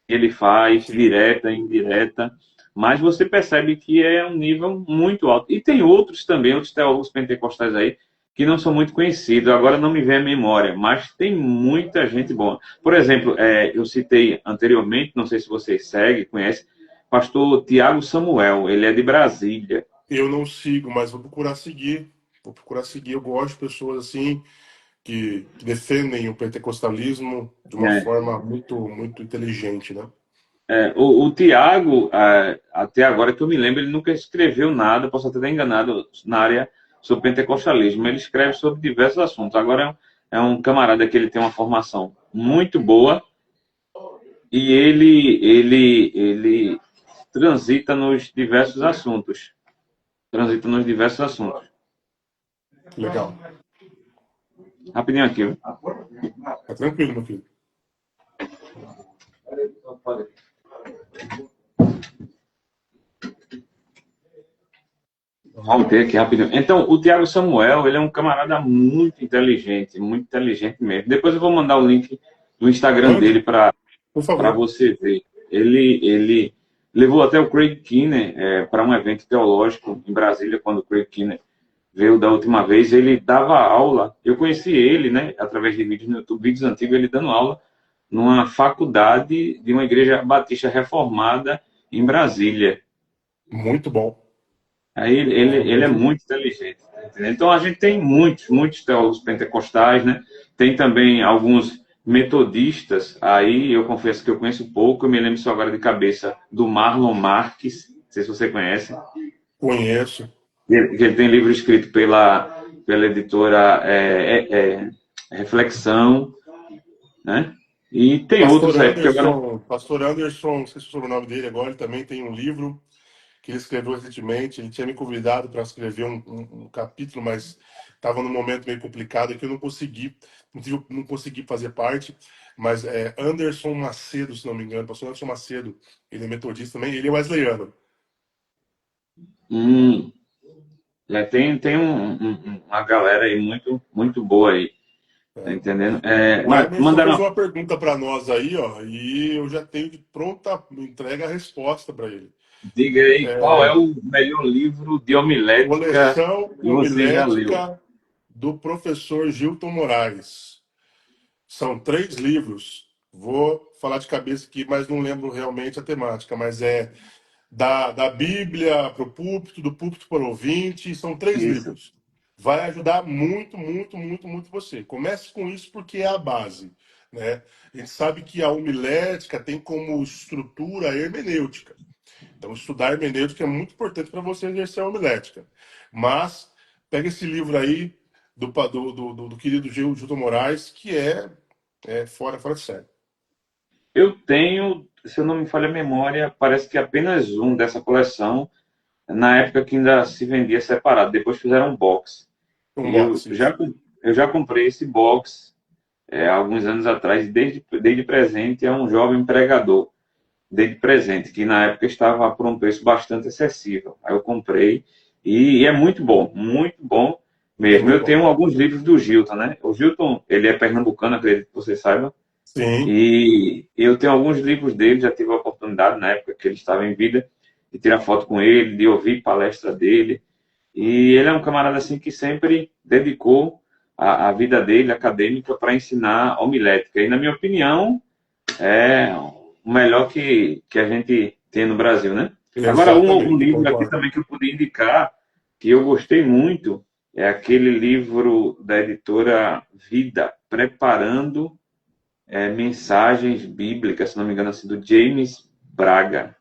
que ele faz, Sim. direta e indireta, mas você percebe que é um nível muito alto. E tem outros também, outros teólogos pentecostais aí, que não são muito conhecidos. Agora não me vem a memória, mas tem muita gente boa. Por exemplo, eu citei anteriormente, não sei se vocês seguem, conhecem, pastor Tiago Samuel, ele é de Brasília. Eu não sigo, mas vou procurar seguir. Vou procurar seguir. Eu gosto de pessoas assim que defendem o pentecostalismo de uma É, forma muito, muito inteligente, né? o Tiago, até agora que eu me lembro, ele nunca escreveu nada, posso até estar enganado, na área sobre pentecostalismo. Ele escreve sobre diversos assuntos. Agora é um camarada que ele tem uma formação muito boa e ele transita nos diversos assuntos. Transita nos diversos assuntos. Legal. Rapidinho aqui, viu? Tá tranquilo, meu filho. Voltei aqui rapidinho. Então, o Tiago Samuel, ele é um camarada muito inteligente mesmo. Depois eu vou mandar o link do Instagram Mande, dele por para favor. você ver. Ele levou até o Craig Kinner para um evento teológico em Brasília, quando o Craig Kinner veio da última vez. Ele dava aula, eu conheci ele, né, através de vídeos no YouTube, vídeos antigos, ele dando aula numa faculdade de uma igreja batista reformada em Brasília. Muito bom. Aí ele é muito inteligente. Tá entendendo? Então a gente tem muitos teólogos pentecostais, né? Tem também alguns metodistas. Aí eu confesso que eu conheço pouco, eu me lembro só agora de cabeça do Marlon Marques, não sei se você conhece, Conheço. que ele tem livro escrito pela editora Reflexão, né? E tem outros aí, porque agora. Pastor Anderson, não sei se é o sobrenome dele agora, ele também tem um livro que ele escreveu recentemente. Ele tinha me convidado para escrever um capítulo, mas estava num momento meio complicado que eu não consegui, não consegui fazer parte. Mas é Anderson Macedo, se não me engano, pastor Anderson Macedo, ele é metodista também, ele é wesleyano. hum, tem uma galera aí muito boa aí, tá É. entendendo? O Mas Emerson fez mandaram. uma pergunta para nós aí, ó, e eu já tenho de pronta entrega a resposta para ele. Diga aí qual é É, o melhor livro de homilética Coleção que você já leu. Homilética do professor Gilton Moraes. São 3 livros. Vou falar de cabeça aqui, mas não lembro realmente a temática. Mas é da Bíblia para o púlpito, do púlpito para o ouvinte. São três Isso. livros. Vai ajudar muito, muito, muito, muito você. Comece com isso porque é a base, né? A gente sabe que a homilética tem como estrutura a hermenêutica. Então, estudar hermenêutica é muito importante para você exercer a homilética. Mas, pega esse livro aí do querido Gilton Moraes, que é fora de série. Eu tenho, se eu não me falha a memória, parece que apenas um dessa coleção, na época que ainda se vendia separado. Depois fizeram um box. Um E eu box, já, isso. eu já comprei esse box há alguns anos atrás, desde presente a um jovem pregador. Desde presente, que na época estava por um preço bastante acessível. Aí eu comprei e é muito bom É mesmo. muito Eu bom. tenho alguns livros do Gilton, né? O Gilton, ele é pernambucano, acredito que você saiba, Sim, e eu tenho alguns livros dele, já tive a oportunidade na época que ele estava em vida de tirar foto com ele, de ouvir palestra dele. E ele é um camarada assim que sempre dedicou a vida dele acadêmica para ensinar homilética. E, na minha opinião, é o melhor que a gente tem no Brasil, né? Agora, um Exatamente, livro aqui concordo. também que eu podia indicar, que eu gostei muito, é aquele livro da editora Vida, Preparando Mensagens Bíblicas, se não me engano, assim, do James Braga.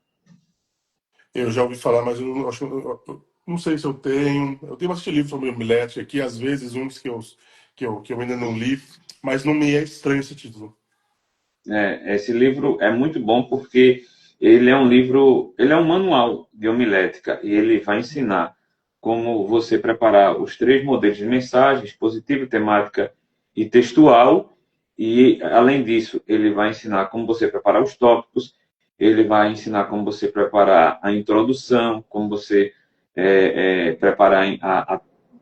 Eu já ouvi falar, mas eu não, eu não sei se eu tenho. Eu tenho bastante livros sobre homilética aqui, às vezes uns que eu ainda não li, mas não me é estranho esse título. Esse livro é muito bom porque ele é um livro, ele é um manual de homilética e ele vai ensinar como você preparar os três modelos de mensagens, positiva, temática e textual. E, além disso, ele vai ensinar como você preparar os tópicos, ele vai ensinar como você preparar a introdução, como você preparar,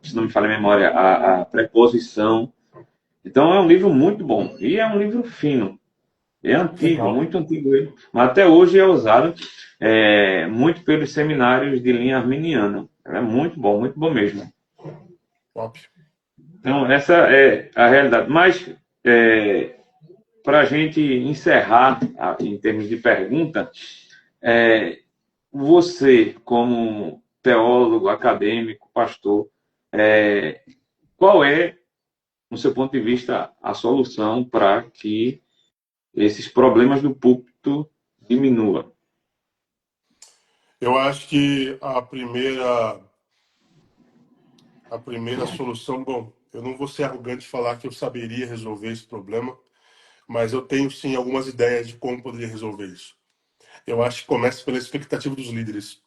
se não me falha a memória, a preposição. Então, é um livro muito bom e é um livro fino. É antigo, Legal, muito antigo ele. Mas até hoje é usado muito pelos seminários de linha arminiana. É muito bom mesmo. top. Então, essa é a realidade. Mas, para a gente encerrar, em termos de pergunta, você, como teólogo, acadêmico, pastor, qual é, no seu ponto de vista, a solução para que esses problemas do púlpito diminuam? Eu acho que a primeira solução, bom, eu não vou ser arrogante e falar que eu saberia resolver esse problema, mas eu tenho sim algumas ideias de como poderia resolver isso. Eu acho que começa pela expectativa dos líderes.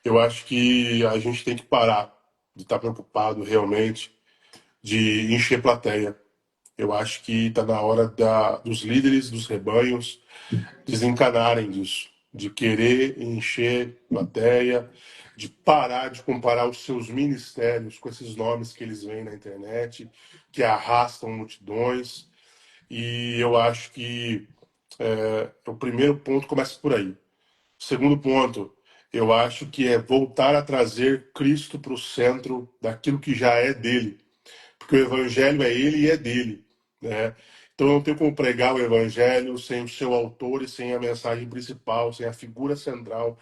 Eu acho que a gente tem que parar de estar preocupado realmente de encher plateia. Eu acho que está na hora dos líderes, dos rebanhos, desencanarem disso, de querer encher plateia, de parar de comparar os seus ministérios com esses nomes que eles veem na internet, que arrastam multidões. E eu acho que o primeiro ponto começa por aí. O segundo ponto, eu acho que é voltar a trazer Cristo para o centro daquilo que já é dele, porque o evangelho é ele e é dele, né? Então não tem como pregar o evangelho sem o seu autor e sem a mensagem principal, sem a figura central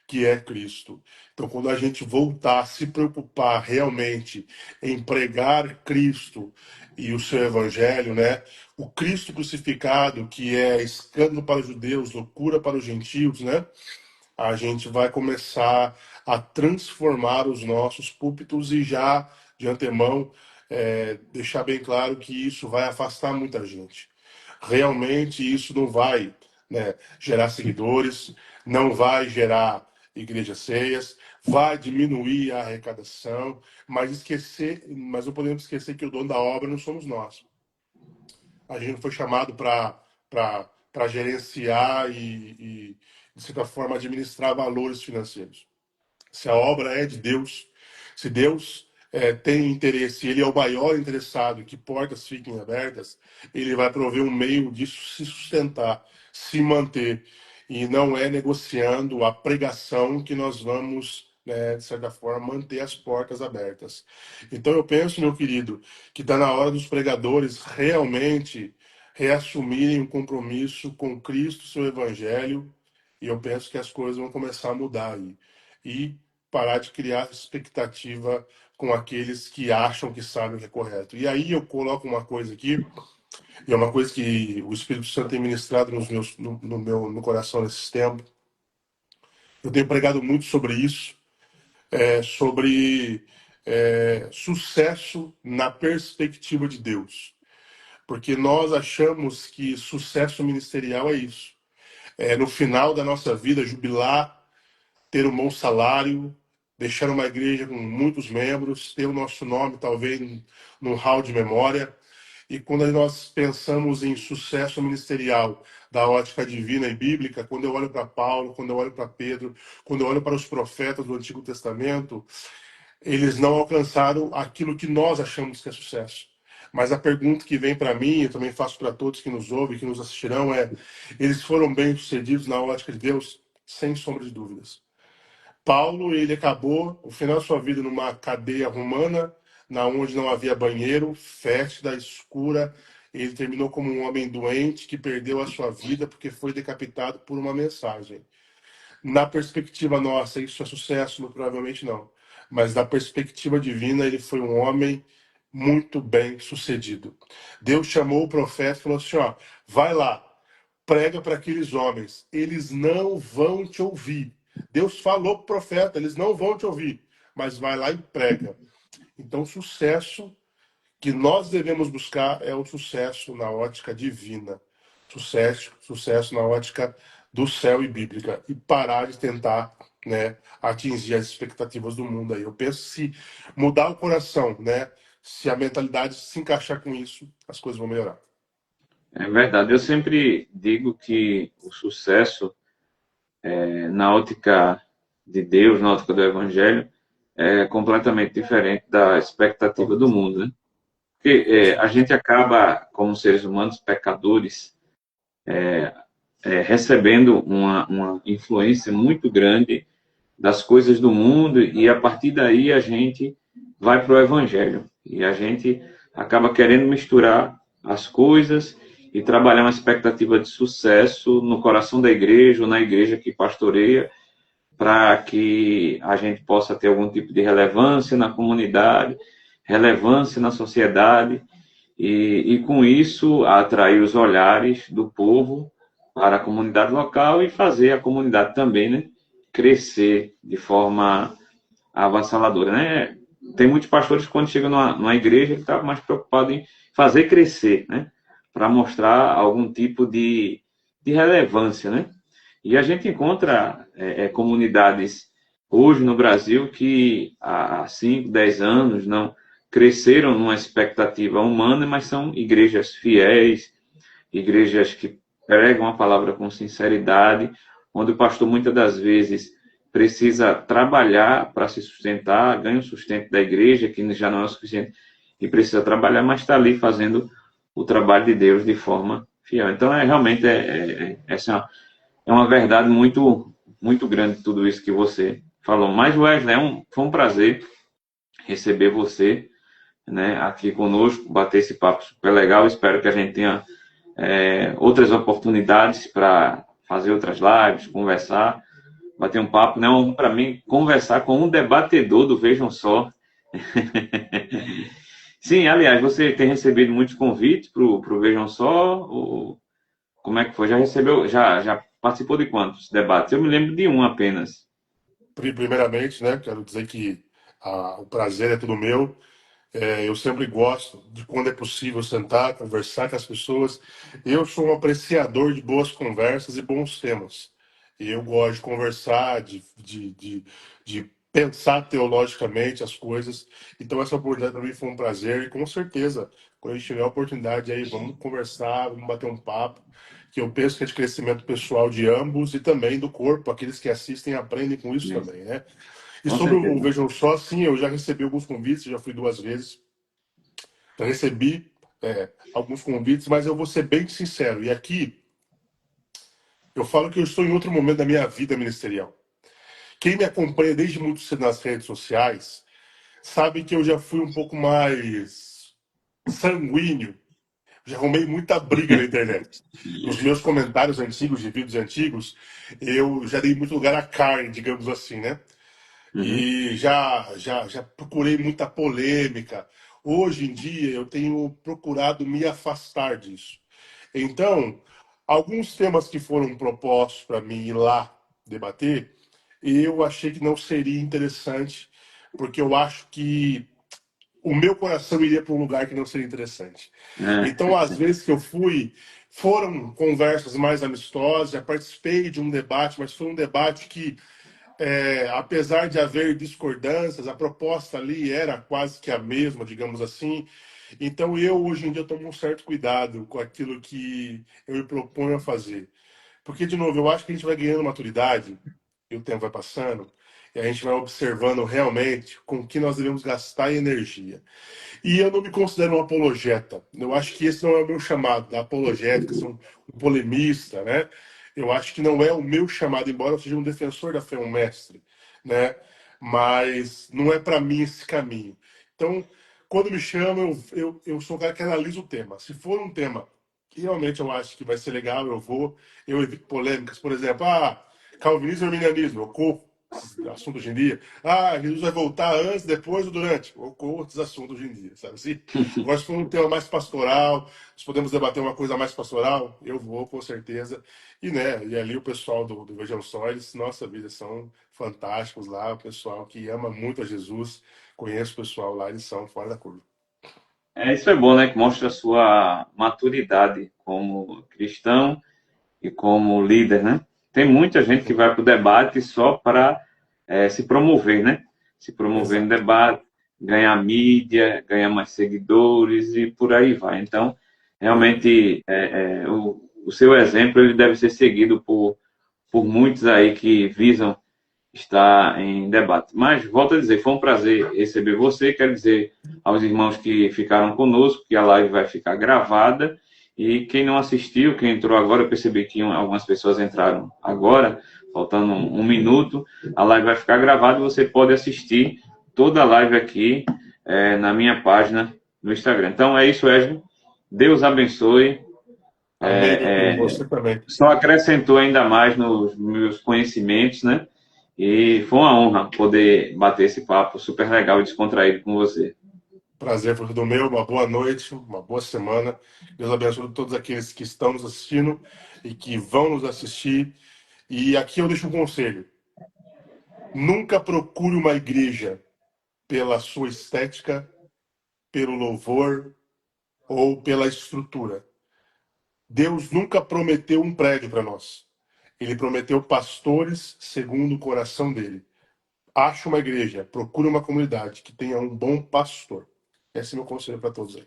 que é Cristo. Então quando a gente voltar a se preocupar realmente em pregar Cristo e o seu evangelho, né? O Cristo crucificado, que é escândalo para os judeus, loucura para os gentios, né? A gente vai começar a transformar os nossos púlpitos e já de antemão deixar bem claro que isso vai afastar muita gente. Realmente isso não vai, né, gerar seguidores, não vai gerar igrejas cheias, vai diminuir a arrecadação, mas não podemos esquecer que o dono da obra não somos nós. A gente não foi chamado para gerenciar e, de certa forma, administrar valores financeiros. Se a obra é de Deus, se Deus tem interesse, ele é o maior interessado que portas fiquem abertas, ele vai prover um meio disso se sustentar, se manter. E não é negociando a pregação que nós vamos, né, de certa forma, manter as portas abertas. Então eu penso, meu querido, que está na hora dos pregadores realmente reassumirem um compromisso com Cristo, seu Evangelho, e eu penso que as coisas vão começar a mudar aí. E parar de criar expectativa com aqueles que acham que sabem o que é correto. E aí eu coloco uma coisa aqui, e é uma coisa que o Espírito Santo tem ministrado no coração nesses tempos. Eu tenho pregado muito sobre isso, sobre sucesso na perspectiva de Deus. Porque nós achamos que sucesso ministerial é isso. É no final da nossa vida, jubilar, ter um bom salário, deixar uma igreja com muitos membros, ter o nosso nome talvez num hall de memória. E quando nós pensamos em sucesso ministerial da ótica divina e bíblica, quando eu olho para Paulo, quando eu olho para Pedro, quando eu olho para os profetas do Antigo Testamento, eles não alcançaram aquilo que nós achamos que é sucesso. Mas a pergunta que vem para mim, eu também faço para todos que nos ouvem, que nos assistirão, é: eles foram bem-sucedidos na ótica de Deus? Sem sombra de dúvidas. Paulo, ele acabou o final da sua vida numa cadeia romana, na onde não havia banheiro, fétida, escura. Ele terminou como um homem doente que perdeu a sua vida porque foi decapitado por uma mensagem. Na perspectiva nossa, isso é sucesso? Muito provavelmente não. Mas na perspectiva divina, ele foi um homem muito bem sucedido. Deus chamou o profeta e falou assim: ó, vai lá, prega para aqueles homens, eles não vão te ouvir. Deus falou para o profeta, eles não vão te ouvir, mas vai lá e prega. Então, o sucesso que nós devemos buscar é o sucesso na ótica divina, sucesso na ótica do céu e bíblica, e parar de tentar, né, atingir as expectativas do mundo aí. Eu penso que se mudar o coração, né, se a mentalidade se encaixar com isso, as coisas vão melhorar. É verdade. Eu sempre digo que o sucesso na ótica de Deus, na ótica do Evangelho, é completamente diferente da expectativa do mundo, né? Porque a Sim. gente acaba, como seres humanos pecadores, recebendo uma influência muito grande das coisas do mundo e a partir daí a gente vai para o Evangelho e a gente acaba querendo misturar as coisas e trabalhar uma expectativa de sucesso no coração da igreja ou na igreja que pastoreia para que a gente possa ter algum tipo de relevância na comunidade, relevância na sociedade e com isso atrair os olhares do povo para a comunidade local e fazer a comunidade também, né, crescer de forma avassaladora, né? Tem muitos pastores que quando chegam numa igreja que estão mais preocupados em fazer crescer, né, para mostrar algum tipo de relevância, né? E a gente encontra comunidades hoje no Brasil que há 5, 10 anos não cresceram numa expectativa humana, mas são igrejas fiéis, igrejas que pregam a palavra com sinceridade, onde o pastor muitas das vezes precisa trabalhar para se sustentar, ganha o sustento da igreja, que já não é o suficiente, e precisa trabalhar, mas está ali fazendo o trabalho de Deus de forma fiel. Então, realmente, essa é uma verdade muito grande tudo isso que você falou. Mas, Wesley, foi um prazer receber você, né, aqui conosco, bater esse papo super legal. Espero que a gente tenha outras oportunidades para fazer outras lives, conversar, bater um papo, né? Para mim, conversar com um debatedor do Vejam Só. Sim, aliás, você tem recebido muitos convites para o Vejam Só? Ou como é que foi? Já recebeu, já participou de quantos debates? Eu me lembro de um apenas. Primeiramente, né, quero dizer que o prazer é todo meu. Eu sempre gosto de, quando é possível, sentar, conversar com as pessoas. Eu sou um apreciador de boas conversas e bons temas. E eu gosto de conversar, de pensar teologicamente as coisas. Então, essa oportunidade para mim foi um prazer. E com certeza, quando a gente tiver a oportunidade aí, vamos conversar, vamos bater um papo. Que eu penso que é de crescimento pessoal de ambos e também do corpo. Aqueles que assistem aprendem com isso Isso, também, né? E com sobre o certeza. Vejam Só, sim, eu já recebi alguns convites, já fui 2 vezes, já recebi alguns convites, mas eu vou ser bem sincero. E aqui eu falo que eu estou em outro momento da minha vida ministerial. Quem me acompanha desde muito cedo nas redes sociais sabe que eu já fui um pouco mais sanguíneo. Já arrumei muita briga na internet. Nos meus comentários antigos, de vídeos antigos, eu já dei muito lugar à carne, digamos assim, né? Uhum. E já procurei muita polêmica. Hoje em dia eu tenho procurado me afastar disso. Então, alguns temas que foram propostos para mim ir lá debater, eu achei que não seria interessante, porque eu acho que o meu coração iria para um lugar que não seria interessante. Então, às vezes que eu fui, foram conversas mais amistosas, já participei de um debate, mas foi um debate que apesar de haver discordâncias, a proposta ali era quase que a mesma, digamos assim. Então, eu, hoje em dia, tomo um certo cuidado com aquilo que eu me proponho a fazer. Porque, de novo, eu acho que a gente vai ganhando maturidade, e o tempo vai passando, e a gente vai observando realmente com que nós devemos gastar energia. E eu não me considero um apologeta. Eu acho que esse não é o meu chamado, da apologética, ser um polemista, né? Eu acho que não é o meu chamado, embora eu seja um defensor da fé, um mestre, né? Mas não é para mim esse caminho. Então, quando me chamam, eu sou o cara que analisa o tema. Se for um tema que realmente eu acho que vai ser legal, eu vou. Eu evito polêmicas. Por exemplo, calvinismo e arminianismo, eu corro esses assuntos hoje em dia. Jesus vai voltar antes, depois ou durante? Eu corro esses assuntos hoje em dia, sabe assim? Agora, se for um tema mais pastoral, se podemos debater uma coisa mais pastoral, eu vou, com certeza. E, né, e ali o pessoal do Vejam Só, eles, nossa vida, são fantásticos lá, o pessoal que ama muito a Jesus. Conheço o pessoal lá, eles são fora da curva. Isso é bom, né? Que mostra a sua maturidade como cristão e como líder, né? Tem muita gente que vai para o debate só para se promover, né? Se promover no Exato. debate, ganhar mídia, ganhar mais seguidores e por aí vai. Então, realmente, o seu exemplo ele deve ser seguido por muitos aí que visam estar em debate. Mas, volto a dizer, foi um prazer receber você. Quero dizer aos irmãos que ficaram conosco que a live vai ficar gravada. E quem não assistiu, quem entrou agora, eu percebi que algumas pessoas entraram agora, faltando um minuto. A live vai ficar gravada e você pode assistir toda a live aqui na minha página no Instagram. Então é isso, Wesley. Deus abençoe. Amém, meu querido. Você também. Só acrescentou ainda mais nos meus conhecimentos, né? E foi uma honra poder bater esse papo super legal e descontraído com você. Prazer foi do meu. Uma boa noite, uma boa semana. Deus abençoe todos aqueles que estão nos assistindo e que vão nos assistir. E aqui eu deixo um conselho. Nunca procure uma igreja pela sua estética, pelo louvor ou pela estrutura. Deus nunca prometeu um prédio para nós. Ele prometeu pastores segundo o coração dele. Ache uma igreja, procure uma comunidade que tenha um bom pastor. Esse é meu conselho para todos aí.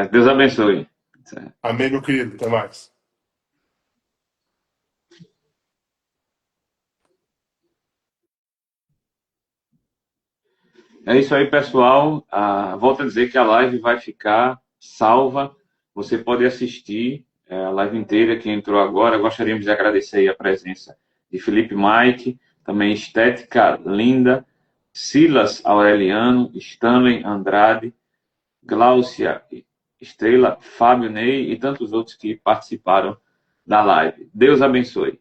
Deus abençoe. Amém, meu querido. Até mais. É isso aí, pessoal. Volto a dizer que a live vai ficar salva. Você pode assistir a live inteira. Quem entrou agora, gostaríamos de agradecer aí a presença de Felipe Mike, também Estética Linda, Silas Aureliano, Stanley Andrade, Gláucia Estrela, Fábio Ney e tantos outros que participaram da live. Deus abençoe.